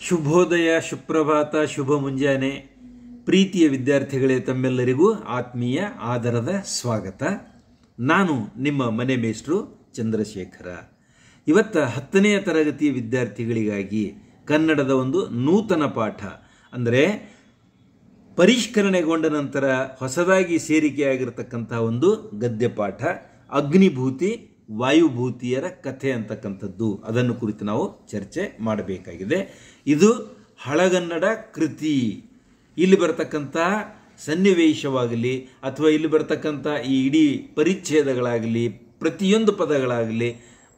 ಶುಭೋದಯ, ಸುಪ್ರಭಾತ, ಶುಭ ಮುಂಜಾನೆ. ಪ್ರೀತಿಯ ವಿದ್ಯಾರ್ಥಿಗಳೇ, ತಮ್ಮೆಲ್ಲರಿಗೂ ಆತ್ಮೀಯ ಆದರದ ಸ್ವಾಗತ. ನಾನು ನಿಮ್ಮ ಮನೆ ಮೇಷ್ಟ್ರು ಚಂದ್ರಶೇಖರ. ಇವತ್ತು 10ನೇ ತರಗತಿಯ ವಿದ್ಯಾರ್ಥಿಗಳಿಗಾಗಿ ಕನ್ನಡದ ಒಂದು ನೂತನ ಪಾಠ, ಅಂದರೆ ಪರಿಷ್ಕರಣೆಗೊಂಡ ನಂತರ ಹೊಸದಾಗಿ ಸೇರಿಕೆಯಾಗಿರ್ತಕ್ಕಂಥ ಒಂದು ಗದ್ಯ ಪಾಠ, ಅಗ್ನಿಭೂತಿ ವಾಯುಭೂತಿಯರ ಕಥೆ ಅಂತಕ್ಕಂಥದ್ದು. ಅದನ್ನು ಕುರಿತು ನಾವು ಚರ್ಚೆ ಮಾಡಬೇಕಾಗಿದೆ. ಇದು ಹಳಗನ್ನಡ ಕೃತಿ. ಇಲ್ಲಿ ಬರತಕ್ಕಂಥ ಸನ್ನಿವೇಶವಾಗಲಿ ಅಥವಾ ಇಲ್ಲಿ ಬರತಕ್ಕಂಥ ಈ ಇಡೀ ಪರಿಚ್ಛೇದಗಳಾಗಲಿ ಪ್ರತಿಯೊಂದು ಪದಗಳಾಗಲಿ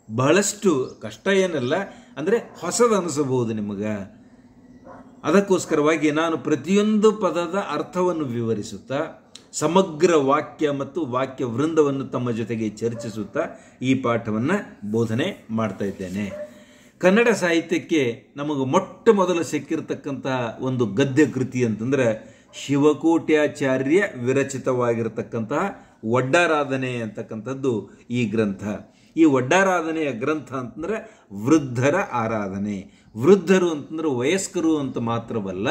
ಬಹಳಷ್ಟು ಕಷ್ಟ ಏನಲ್ಲ, ಅಂದರೆ ಹೊಸದು ಅನಿಸಬಹುದು ನಿಮಗೆ. ಅದಕ್ಕೋಸ್ಕರವಾಗಿ ನಾನು ಪ್ರತಿಯೊಂದು ಪದದ ಅರ್ಥವನ್ನು ವಿವರಿಸುತ್ತಾ ಸಮಗ್ರ ವಾಕ್ಯ ಮತ್ತು ವಾಕ್ಯ ವೃಂದವನ್ನು ತಮ್ಮ ಜೊತೆಗೆ ಚರ್ಚಿಸುತ್ತಾ ಈ ಪಾಠವನ್ನು ಬೋಧನೆ ಮಾಡ್ತಾ ಇದ್ದೇನೆ. ಕನ್ನಡ ಸಾಹಿತ್ಯಕ್ಕೆ ನಮಗೆ ಮೊಟ್ಟ ಮೊದಲು ಸಿಕ್ಕಿರತಕ್ಕಂತಹ ಒಂದು ಗದ್ಯ ಕೃತಿ ಅಂತಂದರೆ ಶಿವಕೋಟ್ಯಾಚಾರ್ಯ ವಿರಚಿತವಾಗಿರತಕ್ಕಂತಹ ಒಡ್ಡಾರಾಧನೆ ಅಂತಕ್ಕಂಥದ್ದು ಈ ಗ್ರಂಥ. ಈ ಒಡ್ಡಾರಾಧನೆಯ ಗ್ರಂಥ ಅಂತಂದರೆ ವೃದ್ಧರ ಆರಾಧನೆ. ವೃದ್ಧರು ಅಂತಂದ್ರೆ ವಯಸ್ಕರು ಅಂತ ಮಾತ್ರವಲ್ಲ,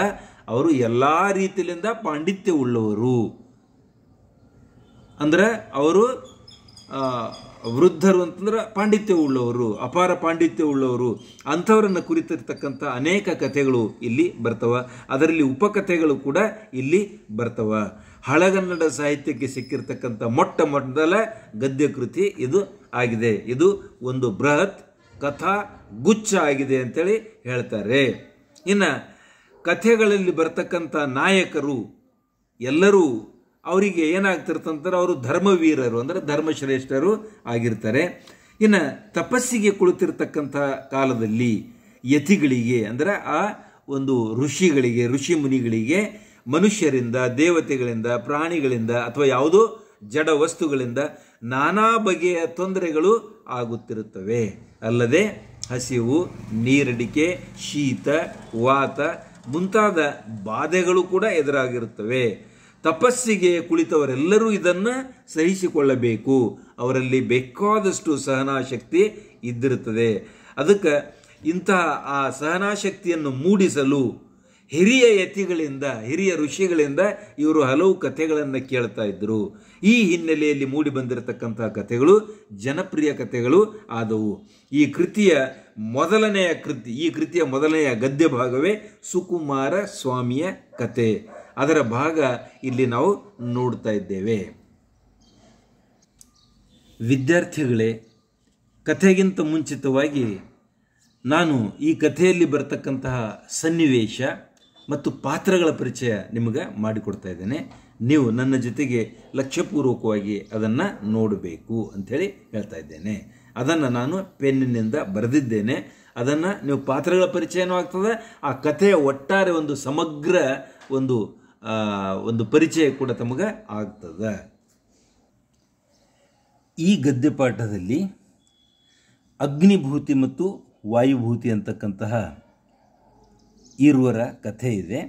ಅವರು ಎಲ್ಲ ರೀತಿಯಿಂದ ಪಾಂಡಿತ್ಯ ಉಳ್ಳವರು. ಅಂದ್ರೆ ಅವರು ವೃದ್ಧರು ಅಂತಂದ್ರೆ ಪಾಂಡಿತ್ಯ ಉಳ್ಳವರು, ಅಪಾರ ಪಾಂಡಿತ್ಯ ಉಳ್ಳವರು. ಅಂಥವರನ್ನು ಕುರಿತಿರ್ತಕ್ಕಂಥ ಅನೇಕ ಕಥೆಗಳು ಇಲ್ಲಿ ಬರ್ತವ. ಅದರಲ್ಲಿ ಉಪಕಥೆಗಳು ಕೂಡ ಇಲ್ಲಿ ಬರ್ತವ. ಹಳಗನ್ನಡ ಸಾಹಿತ್ಯಕ್ಕೆ ಸಿಕ್ಕಿರ್ತಕ್ಕಂಥ ಮೊಟ್ಟ ಮೊದಲ ಗದ್ಯ ಕೃತಿ ಇದು ಆಗಿದೆ. ಇದು ಒಂದು ಬೃಹತ್ ಕಥಾ ಗುಚ್ಛ ಆಗಿದೆ ಅಂತೇಳಿ ಹೇಳ್ತಾರೆ. ಇನ್ನು ಕಥೆಗಳಲ್ಲಿ ಬರ್ತಕ್ಕಂಥ ನಾಯಕರು ಎಲ್ಲರೂ ಅವರಿಗೆ ಏನಾಗ್ತಿರ್ತಂತಾರೆ, ಅವರು ಧರ್ಮವೀರರು, ಅಂದರೆ ಧರ್ಮಶ್ರೇಷ್ಠರು ಆಗಿರ್ತಾರೆ. ಇನ್ನು ತಪಸ್ಸಿಗೆ ಕುಳಿತಿರ್ತಕ್ಕಂಥ ಕಾಲದಲ್ಲಿ ಯತಿಗಳಿಗೆ, ಅಂದರೆ ಆ ಒಂದು ಋಷಿಗಳಿಗೆ, ಋಷಿ ಮುನಿಗಳಿಗೆ ಮನುಷ್ಯರಿಂದ, ದೇವತೆಗಳಿಂದ, ಪ್ರಾಣಿಗಳಿಂದ ಅಥವಾ ಯಾವುದೋ ಜಡ ವಸ್ತುಗಳಿಂದ ನಾನಾ ಬಗೆಯ ತೊಂದರೆಗಳು ಆಗುತ್ತಿರುತ್ತವೆ. ಅಲ್ಲದೆ ಹಸಿವು, ನೀರಡಿಕೆ, ಶೀತ, ವಾತ ಮುಂತಾದ ಬಾಧೆಗಳು ಕೂಡ ಎದುರಾಗಿರುತ್ತವೆ. ತಪಸ್ಸಿಗೆ ಕುಳಿತವರೆಲ್ಲರೂ ಇದನ್ನು ಸಹಿಸಿಕೊಳ್ಳಬೇಕು. ಅವರಲ್ಲಿ ಬೇಕಾದಷ್ಟು ಸಹನಾಶಕ್ತಿ ಇದ್ದಿರುತ್ತದೆ. ಅದಕ್ಕೆ ಇಂತಹ ಆ ಸಹನಾಶಕ್ತಿಯನ್ನು ಮೂಡಿಸಲು ಹಿರಿಯ ಯತಿಗಳಿಂದ, ಹಿರಿಯ ಋಷಿಗಳಿಂದ ಇವರು ಹಲವು ಕಥೆಗಳನ್ನು ಕೇಳ್ತಾ ಇದ್ದರು. ಈ ಹಿನ್ನೆಲೆಯಲ್ಲಿ ಮೂಡಿ ಬಂದಿರತಕ್ಕಂತಹ ಕಥೆಗಳು ಜನಪ್ರಿಯ ಕಥೆಗಳು ಆದವು. ಈ ಕೃತಿಯ ಮೊದಲನೆಯ ಗದ್ಯ ಭಾಗವೇ ಸುಕುಮಾರ ಸ್ವಾಮಿಯ ಕತೆ. ಅದರ ಭಾಗ ಇಲ್ಲಿ ನಾವು ನೋಡ್ತಾ ಇದ್ದೇವೆ. ವಿದ್ಯಾರ್ಥಿಗಳೇ, ಕಥೆಗಿಂತ ಮುಂಚಿತವಾಗಿ ನಾನು ಈ ಕಥೆಯಲ್ಲಿ ಬರ್ತಕ್ಕಂತಹ ಸನ್ನಿವೇಶ ಮತ್ತು ಪಾತ್ರಗಳ ಪರಿಚಯ ನಿಮಗೆ ಮಾಡಿಕೊಡ್ತಾ ಇದ್ದೇನೆ. ನೀವು ನನ್ನ ಜೊತೆಗೆ ಲಕ್ಷ್ಯಪೂರ್ವಕವಾಗಿ ಅದನ್ನು ನೋಡಬೇಕು ಅಂಥೇಳಿ ಹೇಳ್ತಾ ಇದ್ದೇನೆ. ಅದನ್ನು ನಾನು ಪೆನ್ನಿನಿಂದ ಬರೆದಿದ್ದೇನೆ. ಅದನ್ನು ನೀವು ಪಾತ್ರಗಳ ಪರಿಚಯನೂ ಆಗ್ತದೆ, ಆ ಕಥೆಯ ಒಟ್ಟಾರೆ ಒಂದು ಸಮಗ್ರ ಒಂದು ಪರಿಚಯ ಕೂಡ ತಮಗೆ ಆಗ್ತದೆ. ಈ ಗದ್ಯಪಾಠದಲ್ಲಿ ಅಗ್ನಿಭೂತಿ ಮತ್ತು ವಾಯುಭೂತಿ ಅಂತಕ್ಕಂತಹ ಇರುವರ ಕಥೆ ಇದೆ.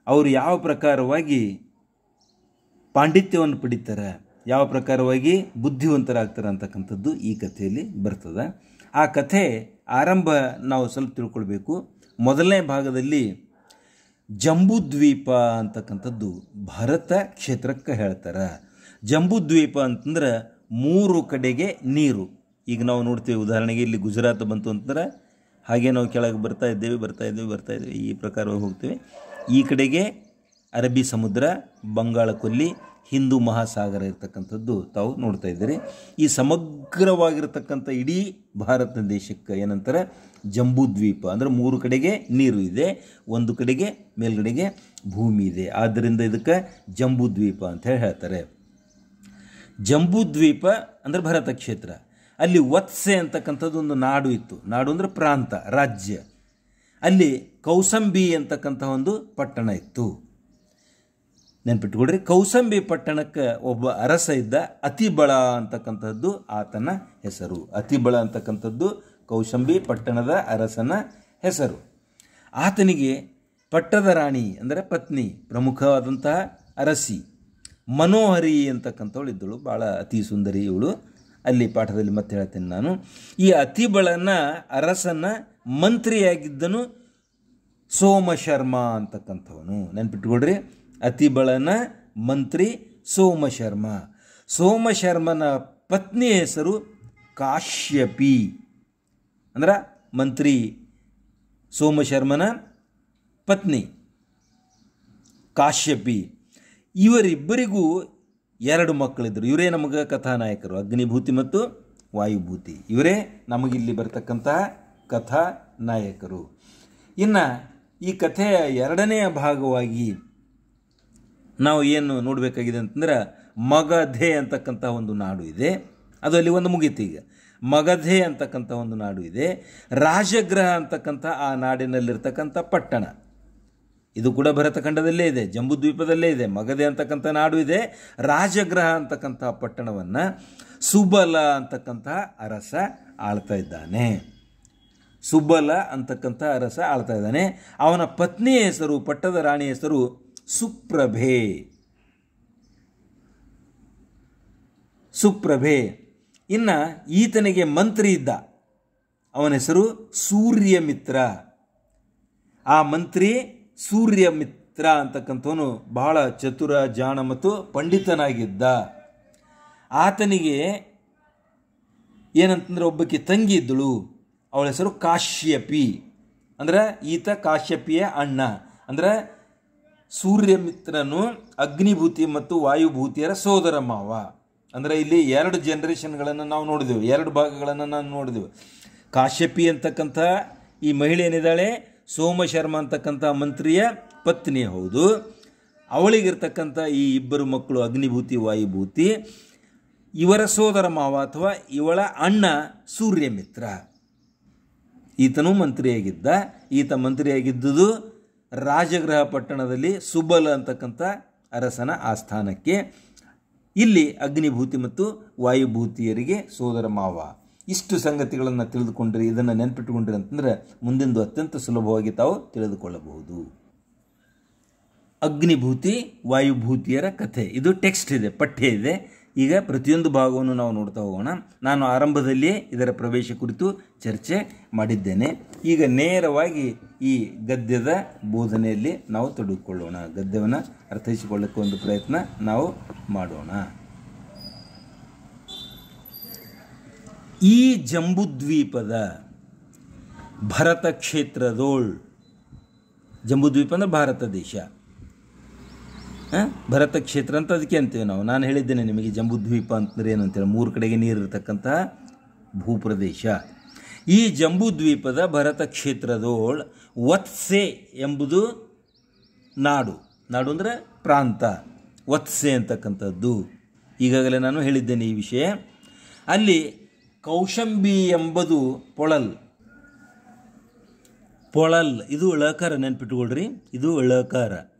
ಅವರು ಯಾವ ಪ್ರಕಾರವಾಗಿ ಪಾಂಡಿತ್ಯವನ್ನು ಪಡಿತಾರೆ, ಯಾವ ಪ್ರಕಾರವಾಗಿ ಬುದ್ಧಿವಂತರಾಗ್ತಾರೆ ಅಂತಕ್ಕಂಥದ್ದು ಈ ಕಥೆಯಲ್ಲಿ ಬರ್ತದೆ. ಆ ಕಥೆ ಆರಂಭ ನಾವು ಸ್ವಲ್ಪ ತಿಳ್ಕೊಳ್ಬೇಕು. ಮೊದಲನೇ ಭಾಗದಲ್ಲಿ ಜಂಬೂದ್ವೀಪ ಅಂತಕ್ಕಂಥದ್ದು ಭಾರತ ಕ್ಷೇತ್ರಕ್ಕೆ ಹೇಳ್ತಾರೆ. ಜಂಬೂದ್ವೀಪ ಅಂತಂದ್ರೆ 3 ಕಡೆಗೆ ನೀರು. ಈಗ ನಾವು ನೋಡ್ತೀವಿ, ಉದಾಹರಣೆಗೆ ಇಲ್ಲಿ ಗುಜರಾತ್ ಬಂತು ಅಂತಂದ್ರೆ ಹಾಗೆ ನಾವು ಕೆಳಗೆ ಬರ್ತಾ ಇದ್ದೇವೆ, ಈ ಪ್ರಕಾರವಾಗಿ ಹೋಗ್ತೇವೆ. ಈ ಕಡೆಗೆ ಅರಬ್ಬಿ ಸಮುದ್ರ, ಬಂಗಾಳ ಕೊಲ್ಲಿ, ಹಿಂದೂ ಮಹಾಸಾಗರ ಇರ್ತಕ್ಕಂಥದ್ದು ತಾವು ನೋಡ್ತಾ ಇದ್ದೀರಿ. ಈ ಸಮಗ್ರವಾಗಿರ್ತಕ್ಕಂಥ ಇಡೀ ಭಾರತ ದೇಶಕ್ಕೆ ಏನಂತಾರೆ, ಜಂಬೂದ್ವೀಪ. ಅಂದರೆ 3 ಕಡೆಗೆ ನೀರು ಇದೆ, ಒಂದು ಕಡೆಗೆ ಮೇಲ್ಗಡೆಗೆ ಭೂಮಿ ಇದೆ. ಆದ್ದರಿಂದ ಇದಕ್ಕೆ ಜಂಬೂದ್ವೀಪ ಅಂತ ಹೇಳ್ತಾರೆ. ಜಂಬೂದ್ವೀಪ ಅಂದರೆ ಭಾರತ ಕ್ಷೇತ್ರ. ಅಲ್ಲಿ ವತ್ಸೆ ಅಂತಕ್ಕಂಥದ್ದು ಒಂದು ನಾಡು ಇತ್ತು. ನಾಡು ಅಂದರೆ ಪ್ರಾಂತ, ರಾಜ್ಯ. ಅಲ್ಲಿ ಕೌಸಂಬಿ ಅಂತಕ್ಕಂಥ ಒಂದು ಪಟ್ಟಣ ಇತ್ತು. ನೆನ್ಪಿಟ್ಕೊಡ್ರಿ, ಕೌಸಂಬಿ ಪಟ್ಟಣಕ್ಕೆ ಒಬ್ಬ ಅರಸ ಇದ್ದ, ಅತಿಬಳ ಅಂತಕ್ಕಂಥದ್ದು ಆತನ ಹೆಸರು. ಅತಿಬಳ ಅಂತಕ್ಕಂಥದ್ದು ಕೌಸಂಬಿ ಪಟ್ಟಣದ ಅರಸನ ಹೆಸರು. ಆತನಿಗೆ ಪಟ್ಟದ ರಾಣಿ ಅಂದರೆ ಪತ್ನಿ, ಪ್ರಮುಖವಾದಂತಹ ಅರಸಿ ಮನೋಹರಿ ಅಂತಕ್ಕಂಥವಳು ಇದ್ದಳು. ಭಾಳ ಅತಿ ಸುಂದರಿ ಇವಳು. ಅಲ್ಲಿ ಪಾಠದಲ್ಲಿ ಮತ್ತೆ ಹೇಳ್ತೇನೆ ನಾನು. ಈ ಅತಿಬಳನ ಅರಸನ ಮಂತ್ರಿಯಾಗಿದ್ದನು ಸೋಮಶರ್ಮ ಅಂತಕ್ಕಂಥವನು. ನೆನ್ಪಿಟ್ಕೊಳ್ರಿ, ಅತಿಬಳನ ಮಂತ್ರಿ ಸೋಮಶರ್ಮ. ಸೋಮಶರ್ಮನ ಪತ್ನಿ ಹೆಸರು ಕಾಶ್ಯಪಿ, ಅಂದ್ರೆ ಮಂತ್ರಿ ಸೋಮಶರ್ಮನ ಪತ್ನಿ ಕಾಶ್ಯಪಿ. ಇವರಿಬ್ಬರಿಗೂ 2 ಮಕ್ಕಳಿದ್ದರು. ಇವರೇ ನಮಗೆ ಕಥಾನಾಯಕರು, ಅಗ್ನಿಭೂತಿ ಮತ್ತು ವಾಯುಭೂತಿ. ಇವರೇ ನಮಗಿಲ್ಲಿ ಬರ್ತಕ್ಕಂತಹ ಕಥಾನಾಯಕರು. ಇನ್ನು ಈ ಕಥೆಯ 2ನೆಯ ಭಾಗವಾಗಿ ನಾವು ಏನು ನೋಡಬೇಕಾಗಿದೆ ಅಂತಂದ್ರೆ, ಮಗಧೆ ಅಂತಕ್ಕಂಥ ಒಂದು ನಾಡು ಇದೆ. ಅದು ಅಲ್ಲಿ ಒಂದು ಮುಗೀತು. ಈಗ ಮಗಧೆ ಅಂತಕ್ಕಂಥ ಒಂದು ನಾಡು ಇದೆ. ರಾಜಗೃಹ ಅಂತಕ್ಕಂಥ ಆ ನಾಡಿನಲ್ಲಿರ್ತಕ್ಕಂಥ ಪಟ್ಟಣ, ಇದು ಕೂಡ ಭರತಖಂಡದಲ್ಲೇ ಇದೆ, ಜಂಬೂದ್ವೀಪದಲ್ಲೇ ಇದೆ. ಮಗಧೆ ಅಂತಕ್ಕಂಥ ನಾಡು ಇದೆ. ರಾಜಗೃಹ ಅಂತಕ್ಕಂಥ ಪಟ್ಟಣವನ್ನು ಸುಬಲ ಅಂತಕ್ಕಂಥ ಅರಸ ಆಳ್ತಾ ಇದ್ದಾನೆ. ಸುಬಲ ಅಂತಕ್ಕಂಥ ಅರಸ ಆಳ್ತಾ ಇದ್ದಾನೆ. ಅವನ ಪತ್ನಿಯ ಹೆಸರು, ಪಟ್ಟದ ರಾಣಿ ಹೆಸರು ಸುಪ್ರಭೆ. ಸುಪ್ರಭೆ. ಇನ್ನು ಈತನಿಗೆ ಮಂತ್ರಿ ಇದ್ದ, ಅವನ ಹೆಸರು ಸೂರ್ಯಮಿತ್ರ. ಆ ಮಂತ್ರಿ ಸೂರ್ಯಮಿತ್ರ ಅಂತಕ್ಕಂಥವನು ಬಹಳ ಚತುರ, ಜಾಣ ಮತ್ತು ಪಂಡಿತನಾಗಿದ್ದ. ಆತನಿಗೆ ಏನಂತಂದ್ರೆ ಒಬ್ಬಕ್ಕೆ ತಂಗಿ ಇದ್ದಳು, ಅವಳ ಹೆಸರು ಕಾಶ್ಯಪಿ. ಅಂದ್ರೆ ಈತ ಕಾಶ್ಯಪಿಯ ಅಣ್ಣ. ಅಂದ್ರೆ ಸೂರ್ಯಮಿತ್ರನು ಅಗ್ನಿಭೂತಿ ಮತ್ತು ವಾಯುಭೂತಿಯರ ಸೋದರ ಮಾವ. ಅಂದರೆ ಇಲ್ಲಿ 2 ಜನರೇಷನ್ಗಳನ್ನು ನಾವು ನೋಡಿದೆವು, 2 ಭಾಗಗಳನ್ನು ನಾವು ನೋಡಿದೆವು. ಕಾಶ್ಯಪಿ ಅಂತಕ್ಕಂಥ ಈ ಮಹಿಳೆ ಏನಿದ್ದಾಳೆ, ಸೋಮಶರ್ಮ ಅಂತಕ್ಕಂಥ ಮಂತ್ರಿಯ ಪತ್ನಿ ಹೌದು. ಅವಳಿಗಿರ್ತಕ್ಕಂಥ ಈ 2 ಮಕ್ಕಳು ಅಗ್ನಿಭೂತಿ ವಾಯುಭೂತಿ, ಇವರ ಸೋದರ ಮಾವ ಅಥವಾ ಇವಳ ಅಣ್ಣ ಸೂರ್ಯಮಿತ್ರ. ಈತನೂ ಮಂತ್ರಿಯಾಗಿದ್ದ. ಈತ ಮಂತ್ರಿಯಾಗಿದ್ದುದು ರಾಜಗೃಹ ಪಟ್ಟಣದಲ್ಲಿ ಸುಬಲ ಅಂತಕ್ಕಂಥ ಅರಸನ ಆಸ್ಥಾನಕ್ಕೆ. ಇಲ್ಲಿ ಅಗ್ನಿಭೂತಿ ಮತ್ತು ವಾಯುಭೂತಿಯರಿಗೆ ಸೋದರ ಮಾವ. ಇಷ್ಟು ಸಂಗತಿಗಳನ್ನು ತಿಳಿದುಕೊಂಡ್ರಿ, ಇದನ್ನು ನೆನಪಿಟ್ಟುಕೊಂಡ್ರಿ ಅಂತಂದರೆ ಮುಂದಿಂದು ಅತ್ಯಂತ ಸುಲಭವಾಗಿ ತಾವು ತಿಳಿದುಕೊಳ್ಳಬಹುದು. ಅಗ್ನಿಭೂತಿ ವಾಯುಭೂತಿಯರ ಕಥೆ, ಇದು ಟೆಕ್ಸ್ಟ್ ಇದೆ, ಪಠ್ಯ ಇದೆ. ಈಗ ಪ್ರತಿಯೊಂದು ಭಾಗವನ್ನು ನಾವು ನೋಡ್ತಾ ಹೋಗೋಣ. ನಾನು ಆರಂಭದಲ್ಲಿಯೇ ಇದರ ಪ್ರವೇಶ ಕುರಿತು ಚರ್ಚೆ ಮಾಡಿದ್ದೇನೆ. ಈಗ ನೇರವಾಗಿ ಈ ಗದ್ಯದ ಬೋಧನೆಯಲ್ಲಿ ನಾವು ತೊಡಗಿಕೊಳ್ಳೋಣ. ಗದ್ಯವನ್ನು ಅರ್ಥೈಸಿಕೊಳ್ಳಕ್ಕೆ ಒಂದು ಪ್ರಯತ್ನ ನಾವು ಮಾಡೋಣ. ಈ ಜಂಬೂದ್ವೀಪದ ಭರತ ಕ್ಷೇತ್ರದೋಳ್, ಜಂಬೂದ್ವೀಪ ಅಂದರೆ ಭಾರತ ದೇಶ, ಭರತ ಕ್ಷೇತ್ರ ಅಂತ ಅದಕ್ಕೆ ಅಂತೀವಿ ನಾವು. ನಾನು ಹೇಳಿದ್ದೇನೆ ನಿಮಗೆ ಜಂಬೂದ್ವೀಪ ಅಂತಂದ್ರೆ ಏನು ಅಂತೇಳಿ, 3 ಕಡೆಗೆ ನೀರಿರ್ತಕ್ಕಂತಹ ಭೂಪ್ರದೇಶ. ಈ ಜಂಬೂದ್ವೀಪದ ಭರತ ಕ್ಷೇತ್ರದೋಳ್ ವತ್ಸೆ ಎಂಬುದು ನಾಡು. ನಾಡು ಅಂದರೆ ಪ್ರಾಂತ, ವತ್ಸೆ ಅಂತಕ್ಕಂಥದ್ದು. ಈಗಾಗಲೇ ನಾನು ಹೇಳಿದ್ದೇನೆ ಈ ವಿಷಯ. ಅಲ್ಲಿ ಕೌಶಂಬಿ ಎಂಬುದು ಪೊಳಲ್. ಪೊಳಲ್ ಇದು ಳಕಾರ, ನೆನ್ಪಿಟ್ಕೊಳ್ರಿ, ಇದು ಳಕಾರ.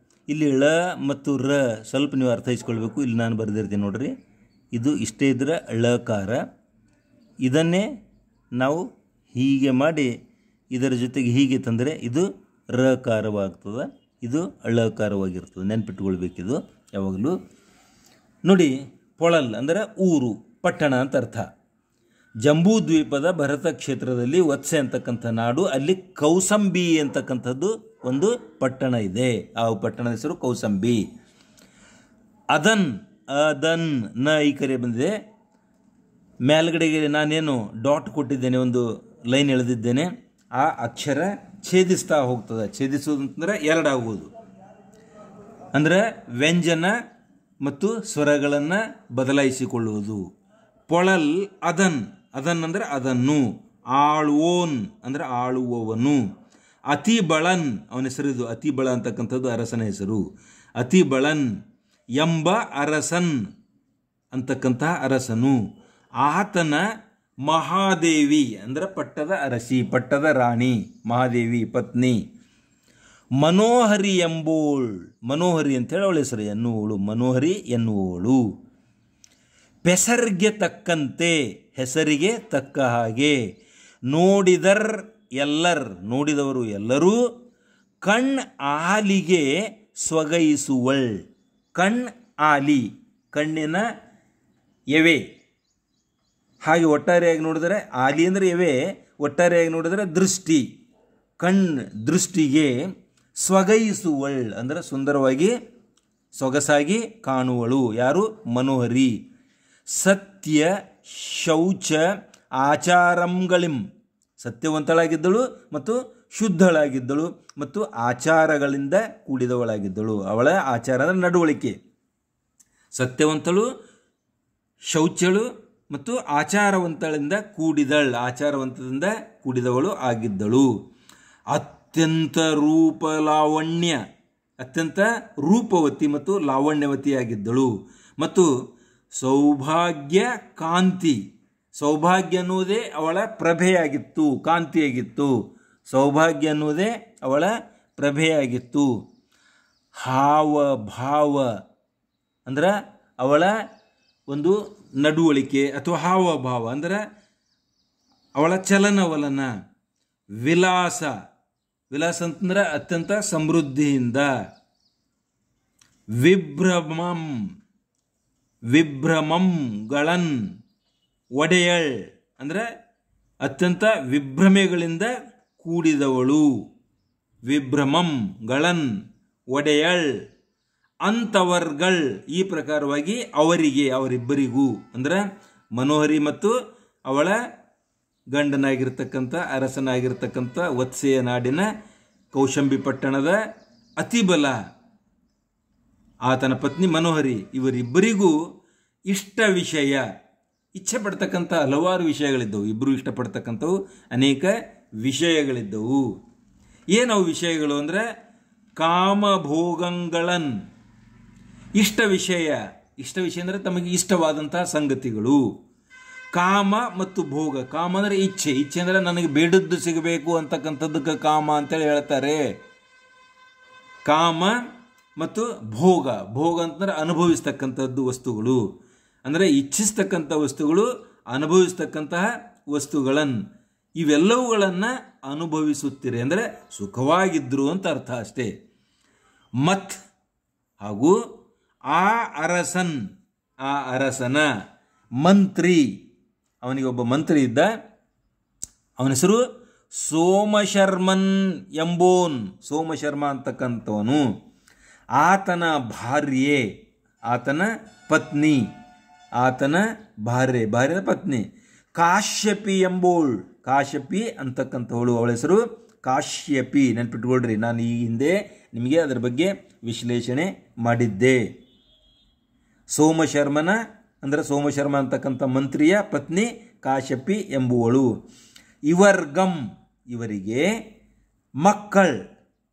ಇಲ್ಲಿ ಳ ಮತ್ತು ರ ಸ್ವಲ್ಪ ನೀವು ಅರ್ಥೈಸ್ಕೊಳ್ಬೇಕು. ಇಲ್ಲಿ ನಾನು ಬರೆದಿರ್ತೀನಿ ನೋಡ್ರಿ, ಇದು ಇಷ್ಟೇ ಇದ್ರೆ ಳಕಾರ. ಇದನ್ನೇ ನಾವು ಹೀಗೆ ಮಾಡಿ ಇದರ ಜೊತೆಗೆ ಹೀಗೆ ತಂದರೆ ಇದು ರಕಾರವಾಗ್ತದೆ, ಇದು ಳಕಾರವಾಗಿರ್ತದೆ. ನೆನ್ಪಿಟ್ಕೊಳ್ಬೇಕಿದು ಯಾವಾಗಲೂ. ನೋಡಿ, ಪೊಳಲ್ ಅಂದರೆ ಊರು, ಪಟ್ಟಣ ಅಂತ ಅರ್ಥ. ಜಂಬೂದ್ವೀಪದ ಭರತ ಕ್ಷೇತ್ರದಲ್ಲಿ ವತ್ಸೆ ಅಂತಕ್ಕಂಥ ನಾಡು, ಅಲ್ಲಿ ಕೌಸಂಬಿ ಅಂತಕ್ಕಂಥದ್ದು ಒಂದು ಪಟ್ಟಣ ಇದೆ. ಆ ಪಟ್ಟಣದ ಹೆಸರು ಕೌಸಂಬಿ. ಅದನ್, ಅದನ್ ನ ಈ ಕಡೆ ಬಂದಿದೆ. ಮೇಲ್ಗಡೆಗೆ ನಾನೇನು ಡಾಟ್ ಕೊಟ್ಟಿದ್ದೇನೆ, ಒಂದು ಲೈನ್ ಎಳೆದಿದ್ದೇನೆ, ಆ ಅಕ್ಷರ ಛೇದಿಸ್ತಾ ಹೋಗ್ತದೆ. ಛೇದಿಸೋದು ಅಂತಂದರೆ 2 ಆಗುವುದು, ಅಂದರೆ ವ್ಯಂಜನ ಮತ್ತು ಸ್ವರಗಳನ್ನು ಬದಲಾಯಿಸಿಕೊಳ್ಳುವುದು. ಪೊಳಲ್ ಅದನ್, ಅದನ್ ಅಂದರೆ ಅದನ್ನು. ಆಳ್ವೋನ್ ಅಂದರೆ ಆಳುವವನು. ಅತಿಬಳನ್ ಅವನ ಹೆಸರಿದು, ಅತಿಬಳ ಅಂತಕ್ಕಂಥದ್ದು ಅರಸನ ಹೆಸರು. ಅತಿಬಳನ್ ಎಂಬ ಅರಸನ್ ಅಂತಕ್ಕಂತಹ ಅರಸನು. ಆತನ ಮಹಾದೇವಿ ಅಂದರೆ ಪಟ್ಟದ ಅರಸಿ, ಪಟ್ಟದ ರಾಣಿ, ಮಹಾದೇವಿ ಪತ್ನಿ. ಮನೋಹರಿ ಎಂಬೋಳ್, ಮನೋಹರಿ ಅಂತೇಳಿ ಅವಳ ಹೆಸರು, ಎನ್ನುವಳು, ಮನೋಹರಿ ಎನ್ನುವಳು. ಪೆಸರ್ಗೆ ತಕ್ಕಂತೆ, ಹೆಸರಿಗೆ ತಕ್ಕ ಹಾಗೆ. ನೋಡಿದರ್ ಎಲ್ಲರ್, ನೋಡಿದವರು ಎಲ್ಲರೂ. ಕಣ್ ಆಲಿಗೆ ಸ್ವಗೈಸುವಳ್, ಕಣ್ ಆಲಿ ಕಣ್ಣಿನ ಎವೆ. ಹಾಗೆ ಒಟ್ಟಾರೆಯಾಗಿ ನೋಡಿದರೆ ಆಲಿ ಅಂದರೆ ಎವೆ, ಒಟ್ಟಾರೆಯಾಗಿ ನೋಡಿದರೆ ದೃಷ್ಟಿ. ಕಣ್ ದೃಷ್ಟಿಗೆ ಸ್ವಗೈಸುವಳ್ ಅಂದರೆ ಸುಂದರವಾಗಿ ಸೊಗಸಾಗಿ ಕಾಣುವಳು. ಯಾರು? ಮನೋಹರಿ. ಸತ್ಯ ಶೌಚ ಆಚಾರಂಗಳಿಂ, ಸತ್ಯವಂತಳಾಗಿದ್ದಳು ಮತ್ತು ಶುದ್ಧಳಾಗಿದ್ದಳು ಮತ್ತು ಆಚಾರಗಳಿಂದ ಕೂಡಿದವಳಾಗಿದ್ದಳು. ಅವಳ ಆಚಾರ ಅಂದರೆ ನಡವಳಿಕೆ. ಸತ್ಯವಂತಳು, ಶೌಚಳು ಮತ್ತು ಆಚಾರವಂತಳಿಂದ ಆಚಾರವಂತದಿಂದ ಕೂಡಿದವಳು ಆಗಿದ್ದಳು. ಅತ್ಯಂತ ರೂಪಲಾವಣ್ಯ, ಅತ್ಯಂತ ರೂಪವತಿ ಮತ್ತು ಲಾವಣ್ಯವತಿಯಾಗಿದ್ದಳು. ಮತ್ತು ಸೌಭಾಗ್ಯ ಕಾಂತಿ, ಸೌಭಾಗ್ಯ ಅನ್ನುವುದೇ ಅವಳ ಪ್ರಭೆಯಾಗಿತ್ತು, ಕಾಂತಿಯಾಗಿತ್ತು. ಸೌಭಾಗ್ಯ ಅನ್ನುವುದೇ ಅವಳ ಪ್ರಭೆಯಾಗಿತ್ತು. ಹಾವಭಾವ ಅಂದ್ರೆ ಅವಳ ಒಂದು ನಡವಳಿಕೆ ಅಥವಾ ಹಾವಭಾವ ಅಂದರೆ ಅವಳ ಚಲನವಲನ. ವಿಲಾಸ, ವಿಲಾಸ ಅಂತಂದ್ರೆ ಅತ್ಯಂತ ಸಮೃದ್ಧಿಯಿಂದ. ವಿಭ್ರಮಂ, ವಿಭ್ರಮಂಗಳನ್ ಒಡೆಯಳ್ ಅಂದರೆ ಅತ್ಯಂತ ವಿಭ್ರಮೆಗಳಿಂದ ಕೂಡಿದವಳು. ವಿಭ್ರಮಂಗಳನ್ ಒಡೆಯಳ್. ಅಂತವರ್ಗಳ್, ಈ ಪ್ರಕಾರವಾಗಿ ಅವರಿಗೆ, ಅವರಿಬ್ಬರಿಗೂ ಅಂದರೆ ಮನೋಹರಿ ಮತ್ತು ಅವಳ ಗಂಡನಾಗಿರ್ತಕ್ಕಂಥ ಅರಸನಾಗಿರ್ತಕ್ಕಂಥ ವತ್ಸೆಯ ನಾಡಿನ ಕೌಶಂಬಿ ಪಟ್ಟಣದ ಅತಿಬಲ ಆತನ ಪತ್ನಿ ಮನೋಹರಿ, ಇವರಿಬ್ಬರಿಗೂ ಇಷ್ಟ ವಿಷಯ, ಇಚ್ಛೆ ಪಡ್ತಕ್ಕಂಥ ಹಲವಾರು ವಿಷಯಗಳಿದ್ದವು. ಇಬ್ಬರು ಇಷ್ಟಪಡ್ತಕ್ಕಂಥವು ಅನೇಕ ವಿಷಯಗಳಿದ್ದವು. ಏನವು ವಿಷಯಗಳು ಅಂದರೆ ಕಾಮಭೋಗಂಗಳನ್, ಇಷ್ಟ ವಿಷಯ. ಇಷ್ಟ ವಿಷಯ ಅಂದರೆ ತಮಗೆ ಇಷ್ಟವಾದಂತಹ ಸಂಗತಿಗಳು. ಕಾಮ ಮತ್ತು ಭೋಗ. ಕಾಮ ಅಂದರೆ ಇಚ್ಛೆ, ಇಚ್ಛೆ ಅಂದರೆ ನನಗೆ ಬೇಡದ್ದು ಸಿಗಬೇಕು ಅಂತಕ್ಕಂಥದ್ದಕ್ಕೆ ಕಾಮ ಅಂತೇಳಿ ಹೇಳ್ತಾರೆ. ಕಾಮ ಮತ್ತು ಭೋಗ. ಭೋಗ ಅಂತಂದ್ರೆ ಅನುಭವಿಸ್ತಕ್ಕಂಥದ್ದು ವಸ್ತುಗಳು, ಅಂದರೆ ಇಚ್ಛಿಸ್ತಕ್ಕಂಥ ವಸ್ತುಗಳು, ಅನುಭವಿಸ್ತಕ್ಕಂತಹ ವಸ್ತುಗಳನ್ನು, ಇವೆಲ್ಲವುಗಳನ್ನು ಅನುಭವಿಸುತ್ತೀರಿ ಅಂದರೆ ಸುಖವಾಗಿದ್ದರು ಅಂತ ಅರ್ಥ ಅಷ್ಟೇ. ಮತ್ ಹಾಗೂ ಆ ಅರಸನ್, ಆ ಅರಸನ ಮಂತ್ರಿ, ಅವನಿಗೊಬ್ಬ ಮಂತ್ರಿ ಇದ್ದ, ಅವನ ಹೆಸರು ಸೋಮಶರ್ಮನ್ ಎಂಬೋನ್. ಸೋಮಶರ್ಮ ಅಂತಕ್ಕಂಥವನು. ಆತನ ಭಾರ್ಯೆ, ಆತನ ಪತ್ನಿ, ಆತನ ಭಾರ್ಯದ ಪತ್ನಿ ಕಾಶ್ಯಪಿ ಎಂಬೋಳ್. ಕಾಶ್ಯಪಿ ಅಂತಕ್ಕಂಥವಳು, ಅವಳ ಹೆಸರು ಕಾಶ್ಯಪಿ. ನೆನ್ಪಿಟ್ಕೊಳ್ರಿ, ನಾನು ಈ ಹಿಂದೆ ನಿಮಗೆ ಅದರ ಬಗ್ಗೆ ವಿಶ್ಲೇಷಣೆ ಮಾಡಿದ್ದೆ. ಸೋಮಶರ್ಮನ ಅಂದರೆ ಸೋಮಶರ್ಮ ಅಂತಕ್ಕಂಥ ಮಂತ್ರಿಯ ಪತ್ನಿ ಕಾಶ್ಯಪಿ ಎಂಬುವಳು. ಇವರ್ಗಂ, ಇವರಿಗೆ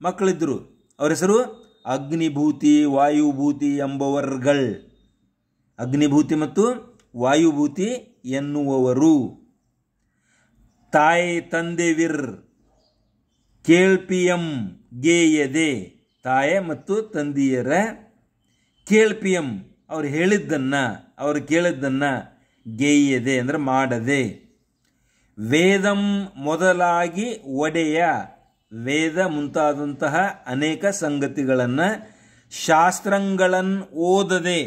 ಮಕ್ಕಳಿದ್ದರು. ಅವರ ಹೆಸರು ಅಗ್ನಿಭೂತಿ ವಾಯುಭೂತಿ ಎಂಬವರ್ಗಳ್. ಅಗ್ನಿಭೂತಿ ಮತ್ತು ವಾಯುಭೂತಿ ಎನ್ನುವವರು. ತಾಯಿ ತಂದೆವಿರ್ ಕೇಳ್ಪಿಯಂ ಗೇಯದೆ. ತಾಯಿ ಮತ್ತು ತಂದೆಯರ ಕೇಳ್ಪಿಯಂ, ಅವ್ರು ಹೇಳಿದ್ದನ್ನು, ಅವರು ಕೇಳಿದ್ದನ್ನು, ಗೇಯದೆ ಅಂದರೆ ಮಾಡದೆ. ವೇದಂ ಮೊದಲಾಗಿ ಒಡೆಯ, ವೇದ ಮುಂತಾದಂತಹ ಅನೇಕ ಸಂಗತಿಗಳನ್ನು, ಶಾಸ್ತ್ರಗಳನ್ನು ಓದದೆ.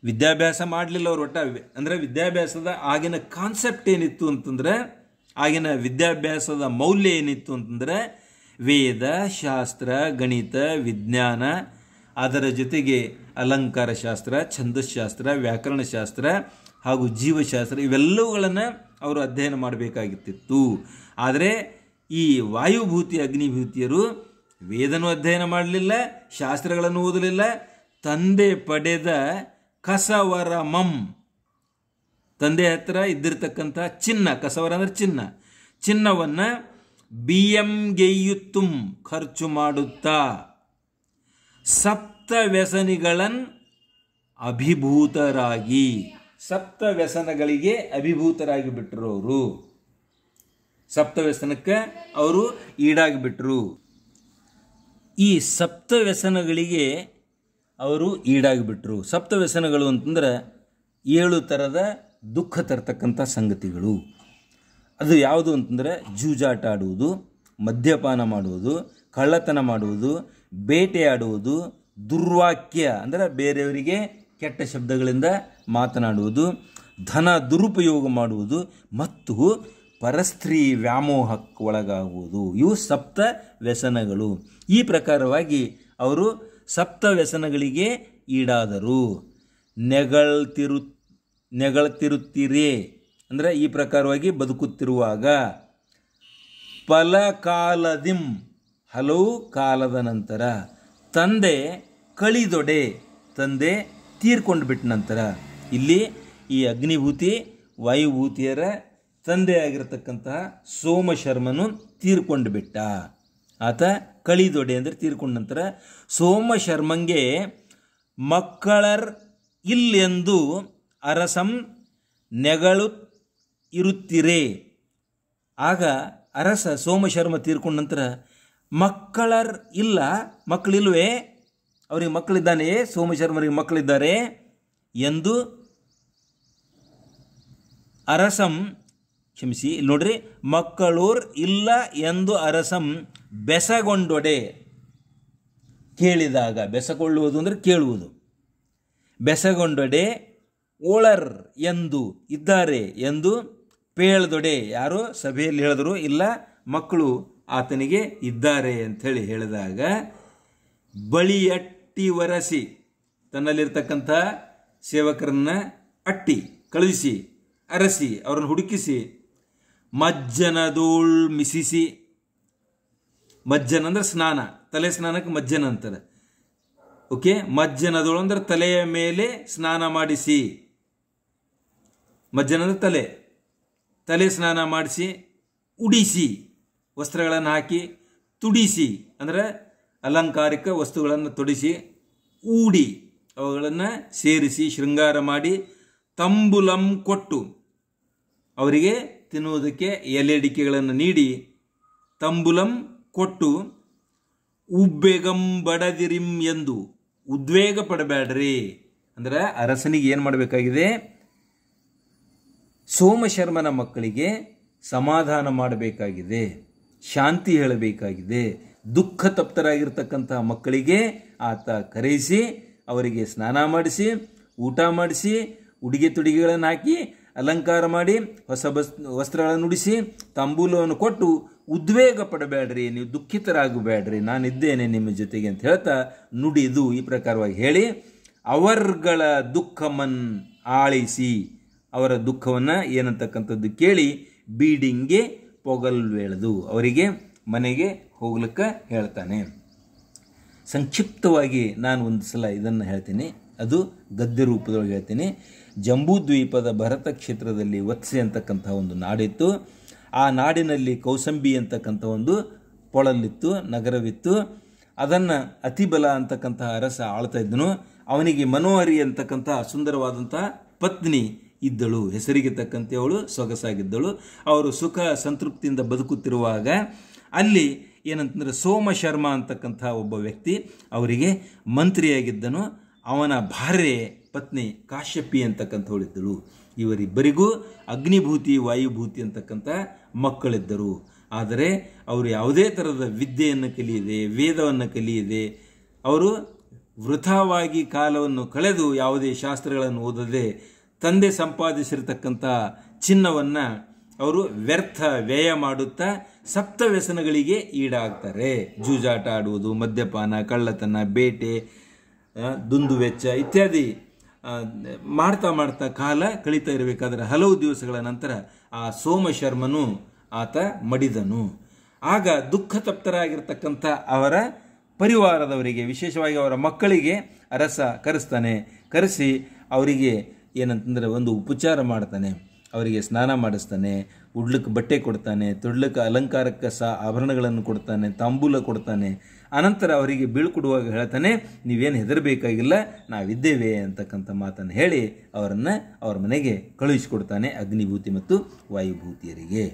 ವಿದ್ಯಾಭ್ಯಾಸ ಮಾಡಲಿಲ್ಲ ಅವರು ಒಟ್ಟ. ಅಂದರೆ ವಿದ್ಯಾಭ್ಯಾಸದ ಆಗಿನ ಕಾನ್ಸೆಪ್ಟ್ ಏನಿತ್ತು ಅಂತಂದರೆ, ಆಗಿನ ವಿದ್ಯಾಭ್ಯಾಸದ ಮೌಲ್ಯ ಏನಿತ್ತು ಅಂತಂದರೆ ವೇದ, ಶಾಸ್ತ್ರ, ಗಣಿತ, ವಿಜ್ಞಾನ, ಅದರ ಜೊತೆಗೆ ಅಲಂಕಾರ ಶಾಸ್ತ್ರ, ಛಂದಸ್ಶಾಸ್ತ್ರ, ವ್ಯಾಕರಣಶಾಸ್ತ್ರ ಹಾಗೂ ಜೀವಶಾಸ್ತ್ರ, ಇವೆಲ್ಲವುಗಳನ್ನು ಅವರು ಅಧ್ಯಯನ ಮಾಡಬೇಕಾಗಿತ್ತು. ಆದರೆ ಈ ವಾಯುಭೂತಿ ಅಗ್ನಿಭೂತಿಯರು ವೇದನೂ ಅಧ್ಯಯನ ಮಾಡಲಿಲ್ಲ, ಶಾಸ್ತ್ರಗಳನ್ನು ಓದಲಿಲ್ಲ. ತಂದೆ ಪಡೆದ ಕಸವರಮಂ, ತಂದೆ ಹತ್ರ ಇದ್ದಿರ್ತಕ್ಕಂಥ ಚಿನ್ನ, ಕಸವರ ಅಂದರೆ ಚಿನ್ನ, ಚಿನ್ನವನ್ನು ಬಿಯಂಗೆಯುತ್ತುಂ ಖರ್ಚು ಮಾಡುತ್ತಾ ಸಪ್ತ ವ್ಯಸನಿಗಳನ್ ಅಭಿಭೂತರಾಗಿ, ಸಪ್ತ ವ್ಯಸನಗಳಿಗೆ ಅಭಿಭೂತರಾಗಿ ಬಿಟ್ಟರು. ಅವರು ಸಪ್ತ ವ್ಯಸನಕ್ಕೆ ಅವರು ಈಡಾಗಿಬಿಟ್ರು. ಈ ಸಪ್ತ ವ್ಯಸನಗಳಿಗೆ ಅವರು ಈಡಾಗಿಬಿಟ್ರು. ಸಪ್ತ ವ್ಯಸನಗಳು ಅಂತಂದ್ರೆ 7 ಥರದ ದುಃಖ ತರ್ತಕ್ಕಂಥ ಸಂಗತಿಗಳು. ಅದು ಯಾವುದು ಅಂತಂದರೆ ಜೂಜಾಟ ಆಡುವುದು, ಮದ್ಯಪಾನ ಮಾಡುವುದು, ಕಳ್ಳತನ ಮಾಡುವುದು, ಬೇಟೆಯಾಡುವುದು, ದುರ್ವಾಕ್ಯ ಅಂದರೆ ಬೇರೆಯವರಿಗೆ ಕೆಟ್ಟ ಶಬ್ದಗಳಿಂದ ಮಾತನಾಡುವುದು, ಧನ ದುರುಪಯೋಗ ಮಾಡುವುದು ಮತ್ತು ಪರಸ್ತ್ರೀ ವ್ಯಾಮೋಹಕ್ಕೆ ಒಳಗಾಗುವುದು. ಇವು ಸಪ್ತ ವ್ಯಸನಗಳು. ಈ ಪ್ರಕಾರವಾಗಿ ಅವರು ಸಪ್ತ ವ್ಯಸನಗಳಿಗೆ ಈಡಾದರು. ನೆಗಳ್ತಿರುತ್ತೀರಿ ಅಂದರೆ ಈ ಪ್ರಕಾರವಾಗಿ ಬದುಕುತ್ತಿರುವಾಗ, ಫಲಕಾಲದಿಂ ಹಲವು ಕಾಲದ ನಂತರ, ತಂದೆ ಕಳಿದೊಡೆ ತಂದೆ ತೀರ್ಕೊಂಡು ಬಿಟ್ಟ ನಂತರ. ಇಲ್ಲಿ ಈ ಅಗ್ನಿಭೂತಿ ವಾಯುಭೂತಿಯರ ತಂದೆ ಆಗಿರತಕ್ಕಂತಹ ಸೋಮಶರ್ಮನು ತೀರ್ಕೊಂಡು ಬಿಟ್ಟ. ಆತ ಕಳಿದೊಡೆ ಅಂದರೆ ತೀರ್ಕೊಂಡ ನಂತರ ಸೋಮಶರ್ಮಂಗೆ ಮಕ್ಕಳರ್ ಇಲ್ಲೆಂದು ಅರಸಂ ನೆಗಳು ಇರುತ್ತೀರೇ. ಆಗ ಅರಸ ಸೋಮಶರ್ಮ ತೀರ್ಕೊಂಡ ನಂತರ ಮಕ್ಕಳರ್ ಇಲ್ಲ, ಮಕ್ಕಳಿಲ್ವೇ, ಅವರಿಗೆ ಮಕ್ಕಳಿದ್ದಾನೆ, ಸೋಮಶರ್ಮರಿಗೆ ಮಕ್ಕಳಿದ್ದಾರೆ ಎಂದು ಅರಸಂ, ಕ್ಷಮಿಸಿ ಇಲ್ಲಿ ನೋಡ್ರಿ, ಮಕ್ಕಳೂರ್ ಇಲ್ಲ ಎಂದು ಅರಸಂ ಬೆಸಗೊಂಡೊಡೆ ಕೇಳಿದಾಗ, ಬೆಸಗೊಳ್ಳುವುದು ಅಂದರೆ ಕೇಳುವುದು, ಬೆಸಗೊಂಡೊಡೆ ಓಳರ್ ಎಂದು ಇದ್ದಾರೆ ಎಂದು ಪೇಳ್ದೊಡೆ, ಯಾರು ಸಭೆಯಲ್ಲಿ ಹೇಳಿದ್ರು ಇಲ್ಲ ಮಕ್ಕಳು ಆತನಿಗೆ ಇದ್ದಾರೆ ಅಂಥೇಳಿ ಹೇಳಿದಾಗ, ಬಳಿಯಟ್ಟಿ ವರಸಿ ತನ್ನಲ್ಲಿರ್ತಕ್ಕಂಥ ಸೇವಕರನ್ನ ಅಟ್ಟಿ ಕಳುಹಿಸಿ ಅರಸಿ ಅವರನ್ನು ಹುಡುಕಿಸಿ, ಮಜ್ಜನದೋಳ್ ಮಿಸಿಸಿ, ಮಜ್ಜನ ಅಂದ್ರೆ ಸ್ನಾನ, ತಲೆ ಸ್ನಾನಕ್ಕೆ ಮಜ್ಜನ ಅಂತಾರೆ. ಓಕೆ, ಮಜ್ಜನದೋಳು ಅಂದ್ರೆ ತಲೆಯ ಮೇಲೆ ಸ್ನಾನ ಮಾಡಿಸಿ, ಮಜ್ಜನ ಅಂದ್ರೆ ತಲೆ, ತಲೆ ಸ್ನಾನ ಮಾಡಿಸಿ, ಉಡಿಸಿ ವಸ್ತ್ರಗಳನ್ನು ಹಾಕಿ, ತುಡಿಸಿ ಅಂದರೆ ಅಲಂಕಾರಿಕ ವಸ್ತುಗಳನ್ನು ತೊಡಿಸಿ, ಊಡಿ ಅವುಗಳನ್ನು ಸೇರಿಸಿ ಶೃಂಗಾರ ಮಾಡಿ, ತಂಬುಲಂ ಕೊಟ್ಟು ಅವರಿಗೆ ತಿನ್ನುವುದಕ್ಕೆ ಎಲೆಡಿಕೆಗಳನ್ನು ನೀಡಿ, ತಂಬುಲಂ ಕೊಟ್ಟು, ಉಬ್ಬೇಗಂ ಬಡದಿರಿಂ ಎಂದು ಉದ್ವೇಗ ಪಡಬೇಡ್ರಿ ಅಂದ್ರೆ ಅರಸನಿಗೆ ಏನು ಮಾಡಬೇಕಾಗಿದೆ, ಸೋಮಶರ್ಮನ ಮಕ್ಕಳಿಗೆ ಸಮಾಧಾನ ಮಾಡಬೇಕಾಗಿದೆ, ಶಾಂತಿ ಹೇಳಬೇಕಾಗಿದೆ. ದುಃಖ ತಪ್ತರಾಗಿರ್ತಕ್ಕಂತಹ ಮಕ್ಕಳಿಗೆ ಆತ ಕರೆಯಿಸಿ ಅವರಿಗೆ ಸ್ನಾನ ಮಾಡಿಸಿ, ಊಟ ಮಾಡಿಸಿ, ಉಡುಗೆ ತೊಡುಗೆಗಳನ್ನು ಹಾಕಿ, ಅಲಂಕಾರ ಮಾಡಿ, ಹೊಸ ವಸ್ತ್ರಗಳನ್ನು ಉಡಿಸಿ, ತಾಂಬೂಲವನ್ನು ಕೊಟ್ಟು ಉದ್ವೇಗ ಪಡಬೇಡ್ರಿ, ನೀವು ದುಃಖಿತರಾಗಬೇಡ್ರಿ, ನಾನಿದ್ದೇನೆ ನಿಮ್ಮ ಜೊತೆಗೆ ಅಂತ ಹೇಳ್ತಾ ನುಡಿದು ಈ ಪ್ರಕಾರವಾಗಿ ಹೇಳಿ, ಅವರ್ಗಳ ದುಃಖಮನ್ ಆಳಿಸಿ, ಅವರ ದುಃಖವನ್ನು ಏನಂತಕ್ಕಂಥದ್ದು ಕೇಳಿ, ಬೀಡಿಂಗೆ ಪೊಗಲ್ವೇಳದು ಅವರಿಗೆ ಮನೆಗೆ ಹೋಗ್ಲಿಕ್ಕೆ ಹೇಳ್ತಾನೆ. ಸಂಕ್ಷಿಪ್ತವಾಗಿ ನಾನು ಒಂದು ಸಲ ಇದನ್ನು ಹೇಳ್ತೀನಿ, ಅದು ಗದ್ಯ ರೂಪದೊಳಗೆ ಹೇಳ್ತೀನಿ. ಜಂಬೂದ್ವೀಪದ ಭರತ ಕ್ಷೇತ್ರದಲ್ಲಿ ವತ್ಸೆ ಅಂತಕ್ಕಂಥ ಒಂದು ನಾಡಿತ್ತು. ಆ ನಾಡಿನಲ್ಲಿ ಕೌಸಂಬಿ ಅಂತಕ್ಕಂಥ ಒಂದು ಪೊಳಲಿತ್ತು, ನಗರವಿತ್ತು. ಅದನ್ನು ಅತಿಬಲ ಅಂತಕ್ಕಂತಹ ಅರಸ ಆಳ್ತಾ ಇದ್ದನು. ಅವನಿಗೆ ಮನೋಹರಿ ಅಂತಕ್ಕಂಥ ಸುಂದರವಾದಂತಹ ಪತ್ನಿ ಇದ್ದಳು, ಹೆಸರಿಗೆ ತಕ್ಕಂತೆ ಅವಳು ಸೊಗಸಾಗಿದ್ದಳು. ಅವರು ಸುಖ ಸಂತೃಪ್ತಿಯಿಂದ ಬದುಕುತ್ತಿರುವಾಗ ಅಲ್ಲಿ ಏನಂತಂದರೆ ಸೋಮಶರ್ಮ ಅಂತಕ್ಕಂಥ ಒಬ್ಬ ವ್ಯಕ್ತಿ ಅವರಿಗೆ ಮಂತ್ರಿಯಾಗಿದ್ದನು. ಅವನ ಭಾರ್ಯೆ ಪತ್ನಿ ಕಾಶ್ಯಪಿ ಅಂತಕ್ಕಂಥವಳಿದ್ದಳು. ಇವರಿಬ್ಬರಿಗೂ ಅಗ್ನಿಭೂತಿ ವಾಯುಭೂತಿ ಅಂತಕ್ಕಂಥ ಮಕ್ಕಳಿದ್ದರು. ಆದರೆ ಅವರು ಯಾವುದೇ ಥರದ ವಿದ್ಯೆಯನ್ನು ಕಲಿಯದೆ, ವೇದವನ್ನು ಕಲಿಯದೆ, ಅವರು ವೃಥಾವಾಗಿ ಕಾಲವನ್ನು ಕಳೆದು ಯಾವುದೇ ಶಾಸ್ತ್ರಗಳನ್ನು ಓದದೆ ತಂದೆ ಸಂಪಾದಿಸಿರ್ತಕ್ಕಂಥ ಚಿನ್ನವನ್ನು ಅವರು ವ್ಯರ್ಥ ವ್ಯಯ ಮಾಡುತ್ತಾ ಸಪ್ತ ವ್ಯಸನಗಳಿಗೆ ಈಡಾಗ್ತಾರೆ. ಜೂಜಾಟ ಆಡುವುದು, ಮದ್ಯಪಾನ, ಕಳ್ಳತನ, ಬೇಟೆ, ದುಂದು ವೆಚ್ಚ ಇತ್ಯಾದಿ ಮಾಡ್ತಾ ಮಾಡ್ತಾ ಕಾಲ ಕಳೀತಾ ಇರಬೇಕಾದ್ರೆ ಹಲವು ದಿವಸಗಳ ನಂತರ ಆ ಸೋಮಶರ್ಮನು ಆತ ಮಡಿದನು. ಆಗ ದುಃಖ ತಪ್ತರಾಗಿರ್ತಕ್ಕಂಥ ಅವರ ಪರಿವಾರದವರಿಗೆ, ವಿಶೇಷವಾಗಿ ಅವರ ಮಕ್ಕಳಿಗೆ ಅರಸ ಕರೆಸ್ತಾನೆ. ಕರೆಸಿ ಅವರಿಗೆ ಏನಂತಂದರೆ ಒಂದು ಉಪಚಾರ ಮಾಡ್ತಾನೆ, ಅವರಿಗೆ ಸ್ನಾನ ಮಾಡಿಸ್ತಾನೆ, ಉಡ್ಲಿಕ್ಕೆ ಬಟ್ಟೆ ಕೊಡ್ತಾನೆ, ತೊಡ್ಲಿಕ್ಕೆ ಅಲಂಕಾರಕ್ಕೆ ಆಭರಣಗಳನ್ನು ಕೊಡ್ತಾನೆ, ತಾಂಬೂಲ ಕೊಡ್ತಾನೆ. ಅನಂತರ ಅವರಿಗೆ ಬೀಳ್ಕೊಡುವಾಗ ಹೇಳ್ತಾನೆ, ನೀವೇನು ಹೆದರಬೇಕಾಗಿಲ್ಲ, ನಾವಿದ್ದೇವೆ ಅಂತಕ್ಕಂಥ ಮಾತನ್ನು ಹೇಳಿ ಅವರನ್ನು ಅವರ ಮನೆಗೆ ಕಳುಹಿಸಿಕೊಡ್ತಾನೆ, ಅಗ್ನಿಭೂತಿ ಮತ್ತು ವಾಯುಭೂತಿಯರಿಗೆ.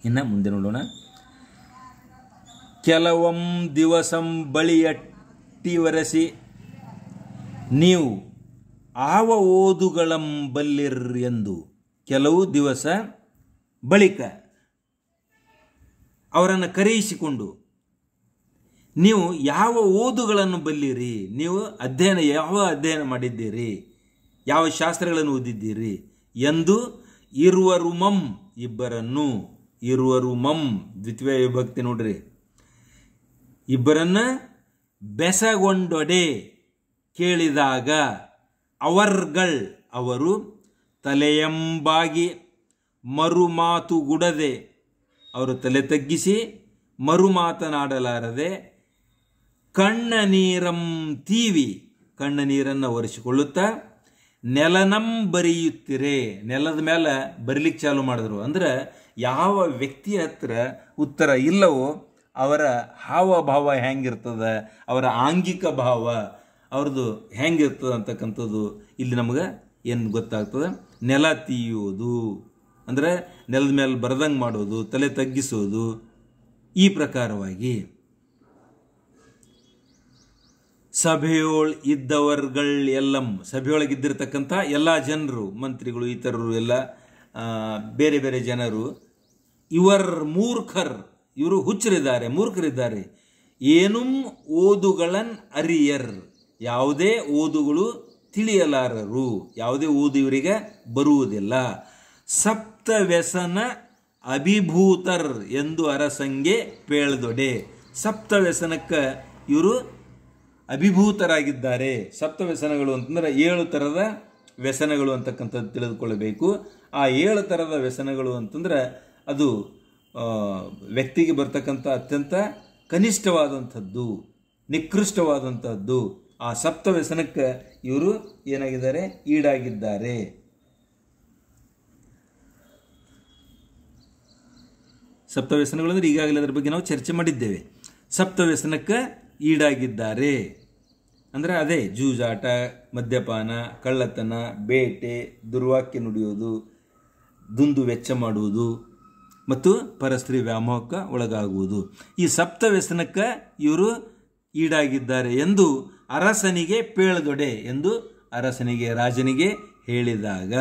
ಇನ್ನು ಮುಂದೆ ನೋಡೋಣ. ಕೆಲವಂ ದಿವಸಂ ಬಳಿಯಟ್ಟಿ ವರಸಿ ನೀವು ಆವ ಓದುಗಳಂ ಬಲ್ಲಿರ್ ಎಂದು. ಕೆಲವು ದಿವಸ ಬಳಿಕ ಅವರನ್ನು ಕರೆಯಿಸಿಕೊಂಡು ನೀವು ಯಾವ ಓದುಗಳನ್ನು ಬಲ್ಲಿರಿ, ನೀವು ಯಾವ ಅಧ್ಯಯನ ಮಾಡಿದ್ದೀರಿ, ಯಾವ ಶಾಸ್ತ್ರಗಳನ್ನು ಓದಿದ್ದೀರಿ ಎಂದು ಇರುವರುಮಂ ಇಬ್ಬರನ್ನು, ಇರುವರು ಮಂ ದ್ವಿತೀಯ ವಿಭಕ್ತಿ ನೋಡ್ರಿ, ಇಬ್ಬರನ್ನ ಬೆಸಗೊಂಡೊಡೆ ಕೇಳಿದಾಗ ಅವರ್ಗಳ್ ಅವರು ತಲೆಯಂಬಾಗಿ ಮರುಮಾತುಗುಡದೆ ಅವರು ತಲೆ ತಗ್ಗಿಸಿ ಮರು ಮಾತನಾಡಲಾರದೆ ಕಣ್ಣ ನೀರಂ ತೀವಿ ಕಣ್ಣ ನೀರನ್ನು ಒರೆಸಿಕೊಳ್ಳುತ್ತಾ ನೆಲನಂ ಬರೆಯುತ್ತಿರೆ ನೆಲದ ಮೇಲೆ ಬರೀಲಿಕ್ಕೆ ಚಾಲು ಮಾಡಿದ್ರು. ಅಂದ್ರೆ ಯಾವ ವ್ಯಕ್ತಿಯ ಹತ್ರ ಉತ್ತರ ಇಲ್ಲವೋ ಅವರ ಹಾವಭಾವ ಹೆಂಗಿರ್ತದೆ, ಅವರ ಆಂಗಿಕ ಭಾವ ಅವ್ರದ್ದು ಹೆಂಗಿರ್ತದೆ ಅಂತಕ್ಕಂಥದ್ದು ಇಲ್ಲಿ ನಮಗೆ ಏನು ಗೊತ್ತಾಗ್ತದೆ. ನೆಲ ತೀಯೋದು ಅಂದರೆ ನೆಲದ ಮೇಲೆ ಬರದಂಗೆ ಮಾಡೋದು, ತಲೆ ತಗ್ಗಿಸೋದು, ಈ ಪ್ರಕಾರವಾಗಿ ಸಭೆಯೊಳ್ ಇದ್ದವರ್ಗಳ್ ಎಲ್ಲಂ ಸಭೆಯೊಳಗಿದ್ದಿರ್ತಕ್ಕಂಥ ಎಲ್ಲ ಜನರು, ಮಂತ್ರಿಗಳು, ಇತರರು, ಎಲ್ಲ ಬೇರೆ ಬೇರೆ ಜನರು, ಇವರ್ ಮೂರ್ಖರ್ ಇವರು ಹುಚ್ಚರಿದ್ದಾರೆ, ಮೂರ್ಖರಿದ್ದಾರೆ, ಏನೂ ಓದುಗಳನ್ ಅರಿಯರ್ ಯಾವುದೇ ಓದುಗಳು ತಿಳಿಯಲಾರರು, ಯಾವುದೇ ಓದು ಇವರಿಗೆ ಬರುವುದಿಲ್ಲ. ಸಪ್ತ ವ್ಯಸನ ಅಭಿಭೂತರ್ ಎಂದು ಅರಸಂಗೆ ಪೇಳ್ದೊಡೆ ಸಪ್ತ ವ್ಯಸನಕ್ಕೆ ಇವರು ಅಭಿಭೂತರಾಗಿದ್ದಾರೆ. ಸಪ್ತ ವ್ಯಸನಗಳು ಅಂತಂದ್ರೆ 7 ಥರದ ವ್ಯಸನಗಳು ಅಂತಕ್ಕಂಥದ್ದು ತಿಳಿದುಕೊಳ್ಳಬೇಕು. ಆ 7 ಥರದ ವ್ಯಸನಗಳು ಅಂತಂದ್ರೆ ಅದು ವ್ಯಕ್ತಿಗೆ ಬರ್ತಕ್ಕಂಥ ಅತ್ಯಂತ ಕನಿಷ್ಠವಾದಂಥದ್ದು, ನಿಕೃಷ್ಟವಾದಂಥದ್ದು. ಆ ಸಪ್ತ ವ್ಯಸನಕ್ಕೆ ಇವರು ಏನಾಗಿದ್ದಾರೆ, ಈಡಾಗಿದ್ದಾರೆ. ಸಪ್ತ ವ್ಯಸನಗಳು ಅಂದರೆ ಈಗಾಗಲೇ ಅದರ ಬಗ್ಗೆ ನಾವು ಚರ್ಚೆ ಮಾಡಿದ್ದೇವೆ. ಸಪ್ತ ವ್ಯಸನಕ್ಕೆ ಈಡಾಗಿದ್ದಾರೆ ಅಂದರೆ ಅದೇ ಜೂಜಾಟ, ಮದ್ಯಪಾನ, ಕಳ್ಳತನ, ಬೇಟೆ, ದುರ್ವಾಕ್ಯ ನುಡಿಯುವುದು, ದುಂದು ವೆಚ್ಚ ಮಾಡುವುದು ಮತ್ತು ಪರಸ್ತ್ರೀ ವ್ಯಾಮೋಹಕ್ಕೆ ಒಳಗಾಗುವುದು. ಈ ಸಪ್ತ ವ್ಯಸನಕ್ಕೆ ಇವರು ಈಡಾಗಿದ್ದಾರೆ ಎಂದು ಅರಸನಿಗೆ ಪೇಳ್ದೊಡೆ ಎಂದು ಅರಸನಿಗೆ, ರಾಜನಿಗೆ ಹೇಳಿದಾಗ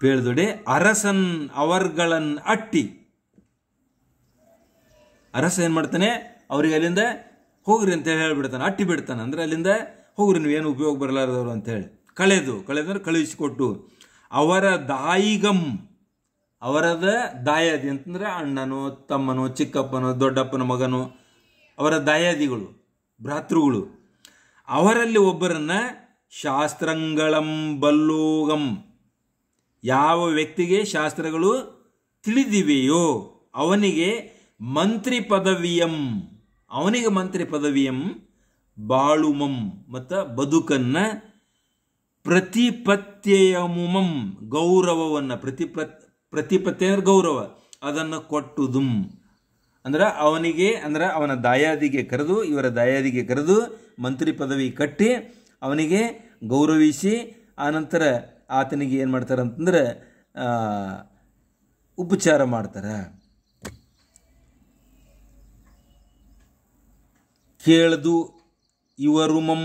ಪೇಳ್ದೊಡೆ ಅರಸನ್ ಅವರ್ಗಳನ್ ಅಟ್ಟಿ ಅರಸ ಏನು ಮಾಡ್ತಾನೆ, ಅವ್ರಿಗೆ ಅಲ್ಲಿಂದ ಹೋಗ್ರಿ ಅಂತೇಳಿ ಹೇಳ್ಬಿಡ್ತಾನೆ, ಅಟ್ಟಿ ಬಿಡ್ತಾನೆ. ಅಂದರೆ ಅಲ್ಲಿಂದ ಹೋಗ್ರಿ, ನೀವೇನು ಉಪಯೋಗ ಬರಲಾರದವರು ಅಂತೇಳಿ ಕಳೆದ್ರೆ ಕಳುಹಿಸಿಕೊಟ್ಟು ಅವರ ದಾಯಿಗಂ ಅವರದ ದಾಯಾದಿ ಅಂತಂದ್ರೆ ಅಣ್ಣನೋ, ತಮ್ಮನೋ, ಚಿಕ್ಕಪ್ಪನೋ, ದೊಡ್ಡಪ್ಪನ ಮಗನೋ, ಅವರ ದಾಯಾದಿಗಳು, ಭ್ರಾತೃಗಳು, ಅವರಲ್ಲಿ ಒಬ್ಬರನ್ನ ಶಾಸ್ತ್ರಂಗಳಂ ಬಲ್ಲೋಗಂ ಯಾವ ವ್ಯಕ್ತಿಗೆ ಶಾಸ್ತ್ರಗಳು ತಿಳಿದಿವೆಯೋ ಅವನಿಗೆ ಮಂತ್ರಿ ಪದವಿಯಂ ಅವನಿಗೆ ಮಂತ್ರಿ ಪದವಿಯಂ ಬಾಳುಮಂ ಮತ್ತು ಬದುಕನ್ನ ಪ್ರತಿಪತ್ಯಯಮುಮಂ ಗೌರವವನ್ನು ಪ್ರತಿಪತ್ಯ ಅಂದ್ರೆ ಗೌರವ ಅದನ್ನು ಕೊಟ್ಟುದುಂ ಅಂದ್ರೆ ಅವನಿಗೆ ಅಂದ್ರೆ ಅವನ ದಾಯಾದಿಗೆ ಕರೆದು ಇವರ ದಾಯಾದಿಗೆ ಕರೆದು ಮಂತ್ರಿ ಪದವಿ ಕಟ್ಟಿ ಅವನಿಗೆ ಗೌರವಿಸಿ ಆನಂತರ ಆತನಿಗೆ ಏನು ಮಾಡ್ತಾರೆ ಅಂತಂದ್ರೆ ಉಪಚಾರ ಮಾಡ್ತಾರೆ. ಕೇಳ್ದು ಇವರು ಮಂ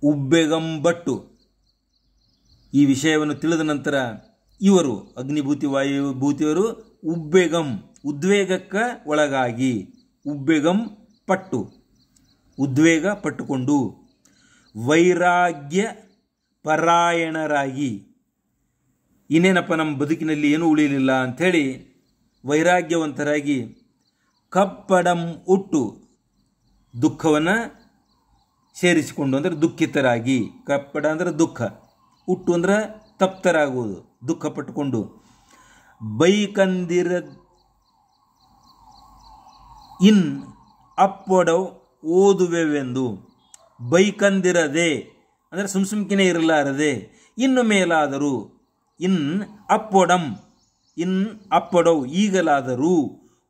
ಉಬ್ಬೆಗಂಬಟ್ಟು ಈ ವಿಷಯವನ್ನು ತಿಳಿದ ನಂತರ ಇವರು ಅಗ್ನಿಭೂತಿ ವಾಯುಭೂತಿಯವರು ಉಬ್ಬೆಗಂ ಉದ್ವೇಗಕ್ಕೆ ಒಳಗಾಗಿ ಉಬ್ಬೆಗಂ ಪಟ್ಟು ಉದ್ವೇಗ ಪಟ್ಟುಕೊಂಡು ವೈರಾಗ್ಯ ಪರಾಯಣರಾಗಿ ಇನ್ನೇನಪ್ಪ ನಮ್ಮ ಬದುಕಿನಲ್ಲಿ ಏನೂ ಉಳಿಯಲಿಲ್ಲ ಅಂಥೇಳಿ ವೈರಾಗ್ಯವಂತರಾಗಿ ಕಪ್ಪಡಂ ಉಟ್ಟು ದುಃಖವನ್ನು ಸೇರಿಸಿಕೊಂಡು ಅಂದರೆ ದುಃಖಿತರಾಗಿ, ಕಪ್ಪಡ ಅಂದರೆ ದುಃಖ, ಉಟ್ಟು ಅಂದರೆ ತಪ್ತರಾಗುವುದು, ದುಃಖ ಪಟ್ಟುಕೊಂಡು ಬೈಕಂದಿರ ಇನ್ ಅಪ್ಪೊಡವ್ ಓದುವೆವೆಂದು ಬೈಕಂದಿರದೆ ಅಂದರೆ ಸುಮ್ಕಿನೇ ಇರಲಾರದೆ ಇನ್ನು ಮೇಲಾದರೂ ಇನ್ ಅಪ್ಪೊಡಂ ಇನ್ ಅಪ್ಪೊಡವ್ ಈಗಲಾದರೂ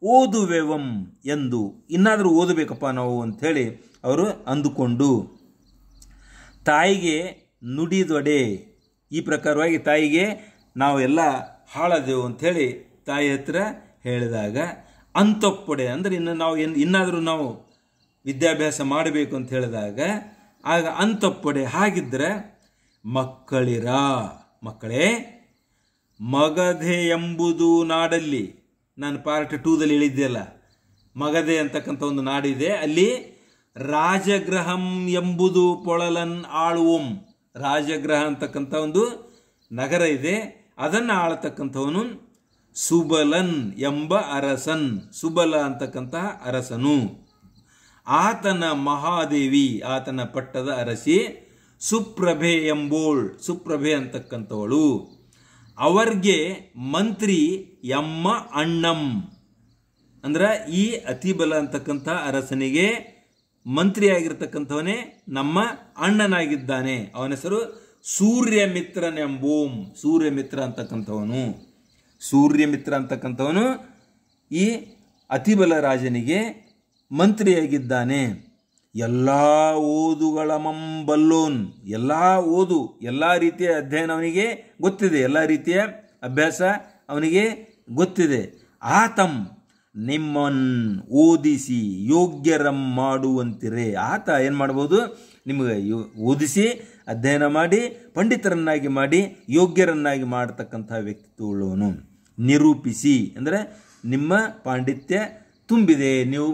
ಓದುವೆವಂ ಎಂದು ಇನ್ನಾದರೂ ಓದಬೇಕಪ್ಪ ನಾವು ಅಂಥೇಳಿ ಅವರು ಅಂದುಕೊಂಡು ತಾಯಿಗೆ ನುಡಿದೊಡೆ ಈ ಪ್ರಕಾರವಾಗಿ ತಾಯಿಗೆ ನಾವು ಎಲ್ಲ ಹಾಳದೆವು ಅಂಥೇಳಿ ತಾಯಿ ಹತ್ರ ಹೇಳಿದಾಗ ಅಂತೊಪ್ಪೊಡೆ ಅಂದರೆ ಇನ್ನಾದರೂ ನಾವು ವಿದ್ಯಾಭ್ಯಾಸ ಮಾಡಬೇಕು ಅಂತ ಹೇಳಿದಾಗ ಆಗ ಅಂತೊಪ್ಪೊಡೆ ಹಾಗಿದ್ರೆ ಮಕ್ಕಳೇ ಮಗಧೆ ಎಂಬುದು ನಾಡಲ್ಲಿ ನಾನು ಪಾರ್ಟ್ 2ದಲ್ಲಿ ಹೇಳಿದ್ದೆಲ್ಲ ಮಗಧೆ ಅಂತಕ್ಕಂಥ ಒಂದು ನಾಡಿದೆ, ಅಲ್ಲಿ ರಾಜಗೃಹಂ ಎಂಬುದು ಪೊಳಲನ್ ಆಳುವಂ ರಾಜಗೃಹ ಅಂತಕ್ಕಂಥ ಒಂದು ನಗರ ಇದೆ, ಅದನ್ನು ಆಳತಕ್ಕಂಥವನು ಸುಬಲನ್ ಎಂಬ ಅರಸನ್. ಸುಬಲ ಅಂತಕ್ಕಂತಹ ಅರಸನು. ಆತನ ಮಹಾದೇವಿ, ಆತನ ಪಟ್ಟದ ಅರಸಿ ಸುಪ್ರಭೆ ಎಂಬೋಳ್, ಸುಪ್ರಭೆ ಅಂತಕ್ಕಂಥವಳು. ಅವರ್ಗೆ ಮಂತ್ರಿ ಎಮ್ಮ ಅಣ್ಣಂ, ಅಂದ್ರೆ ಈ ಅತಿಬಲ ಅಂತಕ್ಕಂಥ ಅರಸನಿಗೆ ಮಂತ್ರಿಯಾಗಿರ್ತಕ್ಕಂಥವನೇ ನಮ್ಮ ಅಣ್ಣನಾಗಿದ್ದಾನೆ. ಅವನ ಹೆಸರು ಸೂರ್ಯಮಿತ್ರನೆಂಬೋಂ. ಸೂರ್ಯಮಿತ್ರ ಅಂತಕ್ಕಂಥವನು, ಸೂರ್ಯಮಿತ್ರ ಅಂತಕ್ಕಂಥವನು ಈ ಅತಿಬಲ ರಾಜನಿಗೆ ಮಂತ್ರಿಯಾಗಿದ್ದಾನೆ. ಎಲ್ಲ ಓದುಗಳ ಮಂಬಲ್ಲೋನ್, ಎಲ್ಲ ಓದು, ಎಲ್ಲ ರೀತಿಯ ಅಧ್ಯಯನ ಅವನಿಗೆ ಗೊತ್ತಿದೆ, ಎಲ್ಲ ರೀತಿಯ ಅಭ್ಯಾಸ ಅವನಿಗೆ ಗೊತ್ತಿದೆ. ಆತಂ ನಿಮ್ಮನ್ನು ಓದಿಸಿ ಯೋಗ್ಯರಂ ಮಾಡುವಂತಿರೆ. ಆತ ಏನು ಮಾಡ್ಬೋದು, ನಿಮಗೆ ಓದಿಸಿ ಅಧ್ಯಯನ ಮಾಡಿ ಪಂಡಿತರನ್ನಾಗಿ ಮಾಡಿ ಯೋಗ್ಯರನ್ನಾಗಿ ಮಾಡತಕ್ಕಂಥ ವ್ಯಕ್ತಿತ್ವಗಳನ್ನು ನಿರೂಪಿಸಿ, ಅಂದರೆ ನಿಮ್ಮ ಪಾಂಡಿತ್ಯ ತುಂಬಿದೆ, ನೀವು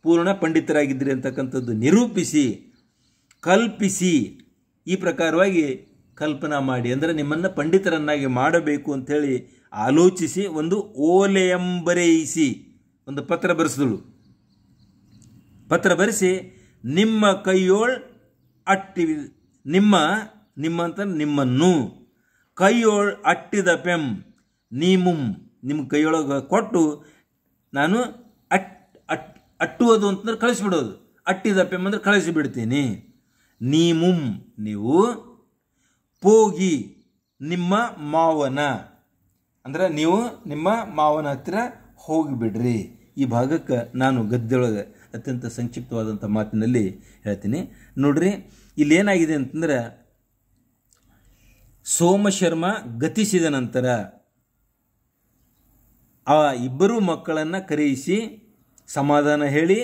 ಪೂರ್ಣ ಪಂಡಿತರಾಗಿದ್ದೀರಿ ಅಂತಕ್ಕಂಥದ್ದು ನಿರೂಪಿಸಿ, ಕಲ್ಪಿಸಿ, ಈ ಪ್ರಕಾರವಾಗಿ ಕಲ್ಪನಾ ಮಾಡಿ, ಅಂದರೆ ನಿಮ್ಮನ್ನು ಪಂಡಿತರನ್ನಾಗಿ ಮಾಡಬೇಕು ಅಂಥೇಳಿ ಆಲೋಚಿಸಿ ಒಂದು ಓಲೆಯಂಬರೆಯಿಸಿ ಒಂದು ಪತ್ರ ಬರೆಸಿದಳು. ಪತ್ರ ಬರೆಸಿ ನಿಮ್ಮ ಕೈಯೋಳ್ ಅಟ್ಟಿ, ನಿಮ್ಮ ಅಂತ ನಿಮ್ಮನ್ನು ಕೈಯೋಳ್ ಅಟ್ಟಿದ ಪೆಂ ನೀಮುಂ, ನಿಮ್ಮ ಕೈಯೊಳಗೆ ಕೊಟ್ಟು ನಾನು ಅಟ್ಟುವುದು ಅಂತಂದ್ರೆ ಕಳಿಸಿಬಿಡೋದು, ಅಟ್ಟಿದ ಪೆಂ ಅಂದ್ರೆ ಕಳಿಸಿಬಿಡ್ತೀನಿ. ನೀಮುಂ ನೀವು, ಪೋಗಿ ನಿಮ್ಮ ಮಾವನ, ಅಂದ್ರೆ ನೀವು ನಿಮ್ಮ ಮಾವನ ಹತ್ತಿರ ಹೋಗಿಬಿಡ್ರಿ. ಈ ಭಾಗಕ್ಕೆ ನಾನು ಗದ್ದೆಯೊಳಗೆ ಅತ್ಯಂತ ಸಂಕ್ಷಿಪ್ತವಾದಂಥ ಮಾತಿನಲ್ಲಿ ಹೇಳ್ತೀನಿ ನೋಡ್ರಿ. ಇಲ್ಲಿ ಏನಾಗಿದೆ ಅಂತಂದ್ರೆ, ಸೋಮಶರ್ಮ ಗತಿಸಿದ ನಂತರ ಆ ಇಬ್ಬರೂ ಮಕ್ಕಳನ್ನು ಕರೆಯಿಸಿ ಸಮಾಧಾನ ಹೇಳಿ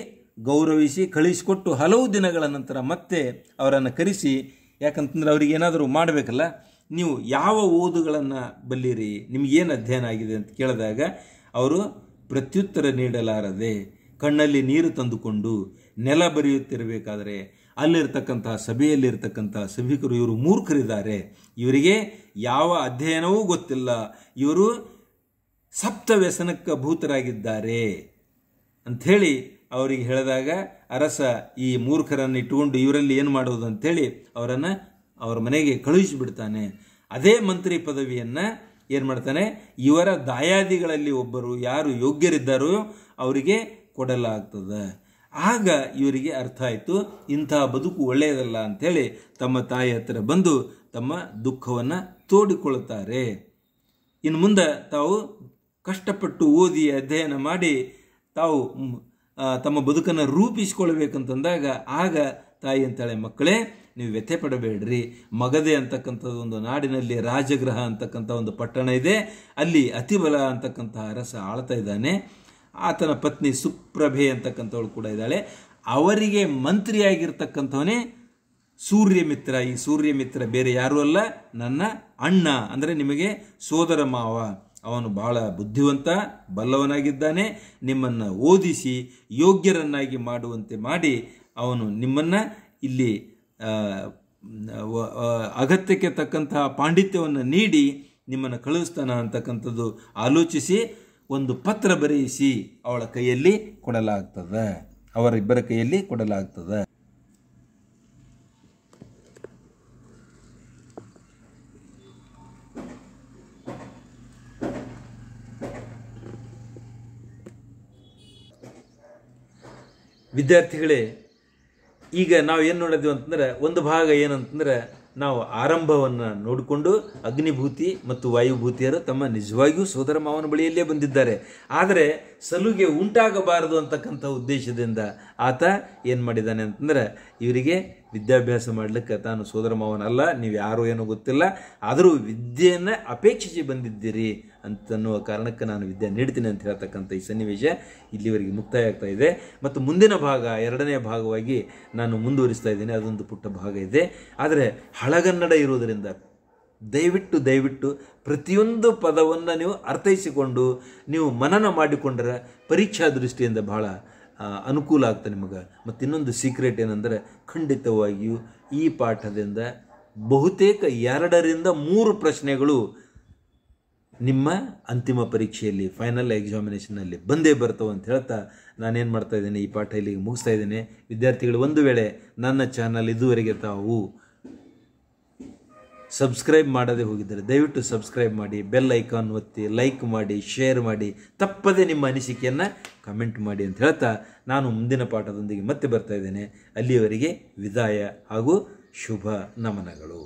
ಗೌರವಿಸಿ ಕಳಿಸಿಕೊಟ್ಟು ಹಲವು ದಿನಗಳ ನಂತರ ಮತ್ತೆ ಅವರನ್ನು ಕರೆಸಿ, ಯಾಕಂತಂದ್ರೆ ಅವ್ರಿಗೆ ಏನಾದರೂ ಮಾಡಬೇಕಲ್ಲ, ನೀವು ಯಾವ ಓದುಗಳನ್ನು ಬಲ್ಲಿರಿ, ನಿಮಗೇನು ಅಧ್ಯಯನ ಆಗಿದೆ ಅಂತ ಕೇಳಿದಾಗ ಅವರು ಪ್ರತ್ಯುತ್ತರ ನೀಡಲಾರದೆ ಕಣ್ಣಲ್ಲಿ ನೀರು ತಂದುಕೊಂಡು ನೆಲ ಬರೆಯುತ್ತಿರಬೇಕಾದರೆ ಅಲ್ಲಿರ್ತಕ್ಕಂತಹ ಸಭೆಯಲ್ಲಿರ್ತಕ್ಕಂತಹ ಸಭಿಕರು ಇವರು ಮೂರ್ಖರಿದ್ದಾರೆ, ಇವರಿಗೆ ಯಾವ ಅಧ್ಯಯನವೂ ಗೊತ್ತಿಲ್ಲ, ಇವರು ಸಪ್ತ ವ್ಯಸನಕ್ಕೆ ಭೂತರಾಗಿದ್ದಾರೆ ಅಂಥೇಳಿ ಅವರಿಗೆ ಹೇಳಿದಾಗ ಅರಸ ಈ ಮೂರ್ಖರನ್ನು ಇಟ್ಟುಕೊಂಡು ಇವರಲ್ಲಿ ಏನು ಮಾಡೋದು ಅಂಥೇಳಿ ಅವರನ್ನು ಅವರ ಮನೆಗೆ ಕಳುಹಿಸಿಬಿಡ್ತಾನೆ. ಅದೇ ಮಂತ್ರಿ ಪದವಿಯನ್ನು ಏನು ಮಾಡ್ತಾನೆ, ಇವರ ದಾಯಾದಿಗಳಲ್ಲಿ ಒಬ್ಬರು ಯಾರು ಯೋಗ್ಯರಿದ್ದಾರೋ ಅವರಿಗೆ ಕೊಡಲಾಗ್ತದೆ. ಆಗ ಇವರಿಗೆ ಅರ್ಥ ಆಯಿತು, ಇಂತಹ ಬದುಕು ಒಳ್ಳೆಯದಲ್ಲ ಅಂಥೇಳಿ ತಮ್ಮ ತಾಯಿ ಹತ್ತಿರ ಬಂದು ತಮ್ಮ ದುಃಖವನ್ನು ತೋಡಿಕೊಳ್ಳುತ್ತಾರೆ. ಇನ್ನು ಮುಂದೆ ತಾವು ಕಷ್ಟಪಟ್ಟು ಓದಿ ಅಧ್ಯಯನ ಮಾಡಿ ತಾವು ತಮ್ಮ ಬದುಕನ್ನು ರೂಪಿಸಿಕೊಳ್ಬೇಕಂತಂದಾಗ ಆಗ ತಾಯಿ ಅಂತಾಳೆ, ಮಕ್ಕಳೇ ನೀವು ವ್ಯಥೆ ಪಡಬೇಡ್ರಿ, ಮಗಧೆ ಅಂತಕ್ಕಂಥದ್ದು ಒಂದು ನಾಡಿನಲ್ಲಿ ರಾಜಗೃಹ ಅಂತಕ್ಕಂಥ ಒಂದು ಪಟ್ಟಣ ಇದೆ, ಅಲ್ಲಿ ಅತಿಬಲ ಅಂತಕ್ಕಂಥ ಅರಸ ಆಳ್ತಾ ಇದ್ದಾನೆ, ಆತನ ಪತ್ನಿ ಸುಪ್ರಭೆ ಅಂತಕ್ಕಂಥವಳು ಕೂಡ ಇದ್ದಾಳೆ, ಅವರಿಗೆ ಮಂತ್ರಿಯಾಗಿರ್ತಕ್ಕಂಥವನೇ ಸೂರ್ಯಮಿತ್ರ. ಈ ಸೂರ್ಯಮಿತ್ರ ಬೇರೆ ಯಾರೂ ಅಲ್ಲ, ನನ್ನ ಅಣ್ಣ, ಅಂದರೆ ನಿಮಗೆ ಸೋದರ ಮಾವ. ಅವನು ಬಹಳ ಬುದ್ಧಿವಂತ ಬಲ್ಲವನಾಗಿದ್ದಾನೆ, ನಿಮ್ಮನ್ನು ಓದಿಸಿ ಯೋಗ್ಯರನ್ನಾಗಿ ಮಾಡುವಂತೆ ಮಾಡಿ ಅವನು ನಿಮ್ಮನ್ನು ಇಲ್ಲಿ ಅಗತ್ಯಕ್ಕೆ ತಕ್ಕಂತಹ ಪಾಂಡಿತ್ಯವನ್ನು ನೀಡಿ ನಿಮ್ಮನ್ನು ಕಳುಹಿಸ್ತಾನ ಅಂತಕ್ಕಂಥದ್ದು ಆಲೋಚಿಸಿ ಒಂದು ಪತ್ರ ಬರೆಯಿಸಿ ಅವಳ ಕೈಯಲ್ಲಿ ಕೊಡಲಾಗ್ತದೆ, ಅವರಿಬ್ಬರ ಕೈಯಲ್ಲಿ ಕೊಡಲಾಗ್ತದೆ. ವಿದ್ಯಾರ್ಥಿಗಳೇ, ಈಗ ನಾವು ಏನು ನೋಡಿದ್ವಿ ಅಂತಂದ್ರೆ, ಒಂದು ಭಾಗ ಏನಂತಂದ್ರೆ ನಾವು ಆರಂಭವನ್ನು ನೋಡಿಕೊಂಡು ಅಗ್ನಿಭೂತಿ ಮತ್ತು ವಾಯುಭೂತಿಯರು ತಮ್ಮ ನಿಜವಾಗಿಯೂ ಸೋದರ ಮಾವನ ಬಳಿಯಲ್ಲೇ ಬಂದಿದ್ದಾರೆ, ಆದರೆ ಸಲುಗೆ ಉಂಟಾಗಬಾರದು ಅಂತಕ್ಕಂಥ ಉದ್ದೇಶದಿಂದ ಆತ ಏನು ಮಾಡಿದ್ದಾನೆ ಅಂತಂದ್ರೆ, ಇವರಿಗೆ ವಿದ್ಯಾಭ್ಯಾಸ ಮಾಡಲಿಕ್ಕೆ ತಾನು ಸೋದರ ಮಾವನಲ್ಲ, ನೀವು ಯಾರು ಏನೋ ಗೊತ್ತಿಲ್ಲ, ಆದರೂ ವಿದ್ಯೆಯನ್ನು ಅಪೇಕ್ಷಿಸಿ ಬಂದಿದ್ದೀರಿ ಅಂತನ್ನುವ ಕಾರಣಕ್ಕೆ ನಾನು ವಿದ್ಯೆ ನೀಡ್ತೀನಿ ಅಂತ ಹೇಳ್ತಕ್ಕಂಥ ಈ ಸನ್ನಿವೇಶ ಇಲ್ಲಿವರೆಗೆ ಮುಕ್ತಾಯ ಆಗ್ತಾ ಇದೆ. ಮತ್ತು ಮುಂದಿನ ಭಾಗ, ಎರಡನೇ ಭಾಗವಾಗಿ ನಾನು ಮುಂದುವರಿಸ್ತಾ ಇದ್ದೀನಿ. ಅದೊಂದು ಪುಟ್ಟ ಭಾಗ ಇದೆ, ಆದರೆ ಹಳಗನ್ನಡ ಇರುವುದರಿಂದ ದಯವಿಟ್ಟು ಪ್ರತಿಯೊಂದು ಪದವನ್ನು ನೀವು ಅರ್ಥೈಸಿಕೊಂಡು ನೀವು ಮನನ ಮಾಡಿಕೊಂಡರೆ ಪರೀಕ್ಷಾ ದೃಷ್ಟಿಯಿಂದ ಬಹಳ ಅನುಕೂಲ ಆಗ್ತದೆ ನಿಮಗೆ. ಮತ್ತು ಇನ್ನೊಂದು ಸೀಕ್ರೆಟ್ ಏನಂದರೆ, ಖಂಡಿತವಾಗಿಯೂ ಈ ಪಾಠದಿಂದ ಬಹುತೇಕ 2-3 ಪ್ರಶ್ನೆಗಳು ನಿಮ್ಮ ಅಂತಿಮ ಪರೀಕ್ಷೆಯಲ್ಲಿ ಫೈನಲ್ ಎಕ್ಸಾಮಿನೇಷನ್ನಲ್ಲಿ ಬಂದೇ ಬರ್ತವೆ ಅಂತ ಹೇಳ್ತಾ ನಾನೇನು ಮಾಡ್ತಾ ಇದ್ದೇನೆ, ಈ ಪಾಠ ಇಲ್ಲಿಗೆ ಮುಗಿಸ್ತಾ ಇದ್ದೇನೆ. ವಿದ್ಯಾರ್ಥಿಗಳು, ಒಂದು ವೇಳೆ ನನ್ನ ಚಾನಲ್ ಇದುವರೆಗೆ ತಾವು ಸಬ್ಸ್ಕ್ರೈಬ್ ಮಾಡದೆ ಹೋಗಿದ್ದರೆ ದಯವಿಟ್ಟು ಸಬ್ಸ್ಕ್ರೈಬ್ ಮಾಡಿ, ಬೆಲ್ ಐಕಾನ್ ಒತ್ತಿ, ಲೈಕ್ ಮಾಡಿ, ಶೇರ್ ಮಾಡಿ, ತಪ್ಪದೆ ನಿಮ್ಮ ಅನಿಸಿಕೆಯನ್ನು ಕಮೆಂಟ್ ಮಾಡಿ ಅಂತ ಹೇಳ್ತಾ ನಾನು ಮುಂದಿನ ಪಾಠದೊಂದಿಗೆ ಮತ್ತೆ ಬರ್ತಾ ಇದ್ದೇನೆ. ಅಲ್ಲಿಯವರೆಗೆ ವಿದಾಯ ಹಾಗೂ ಶುಭ ನಮನಗಳು.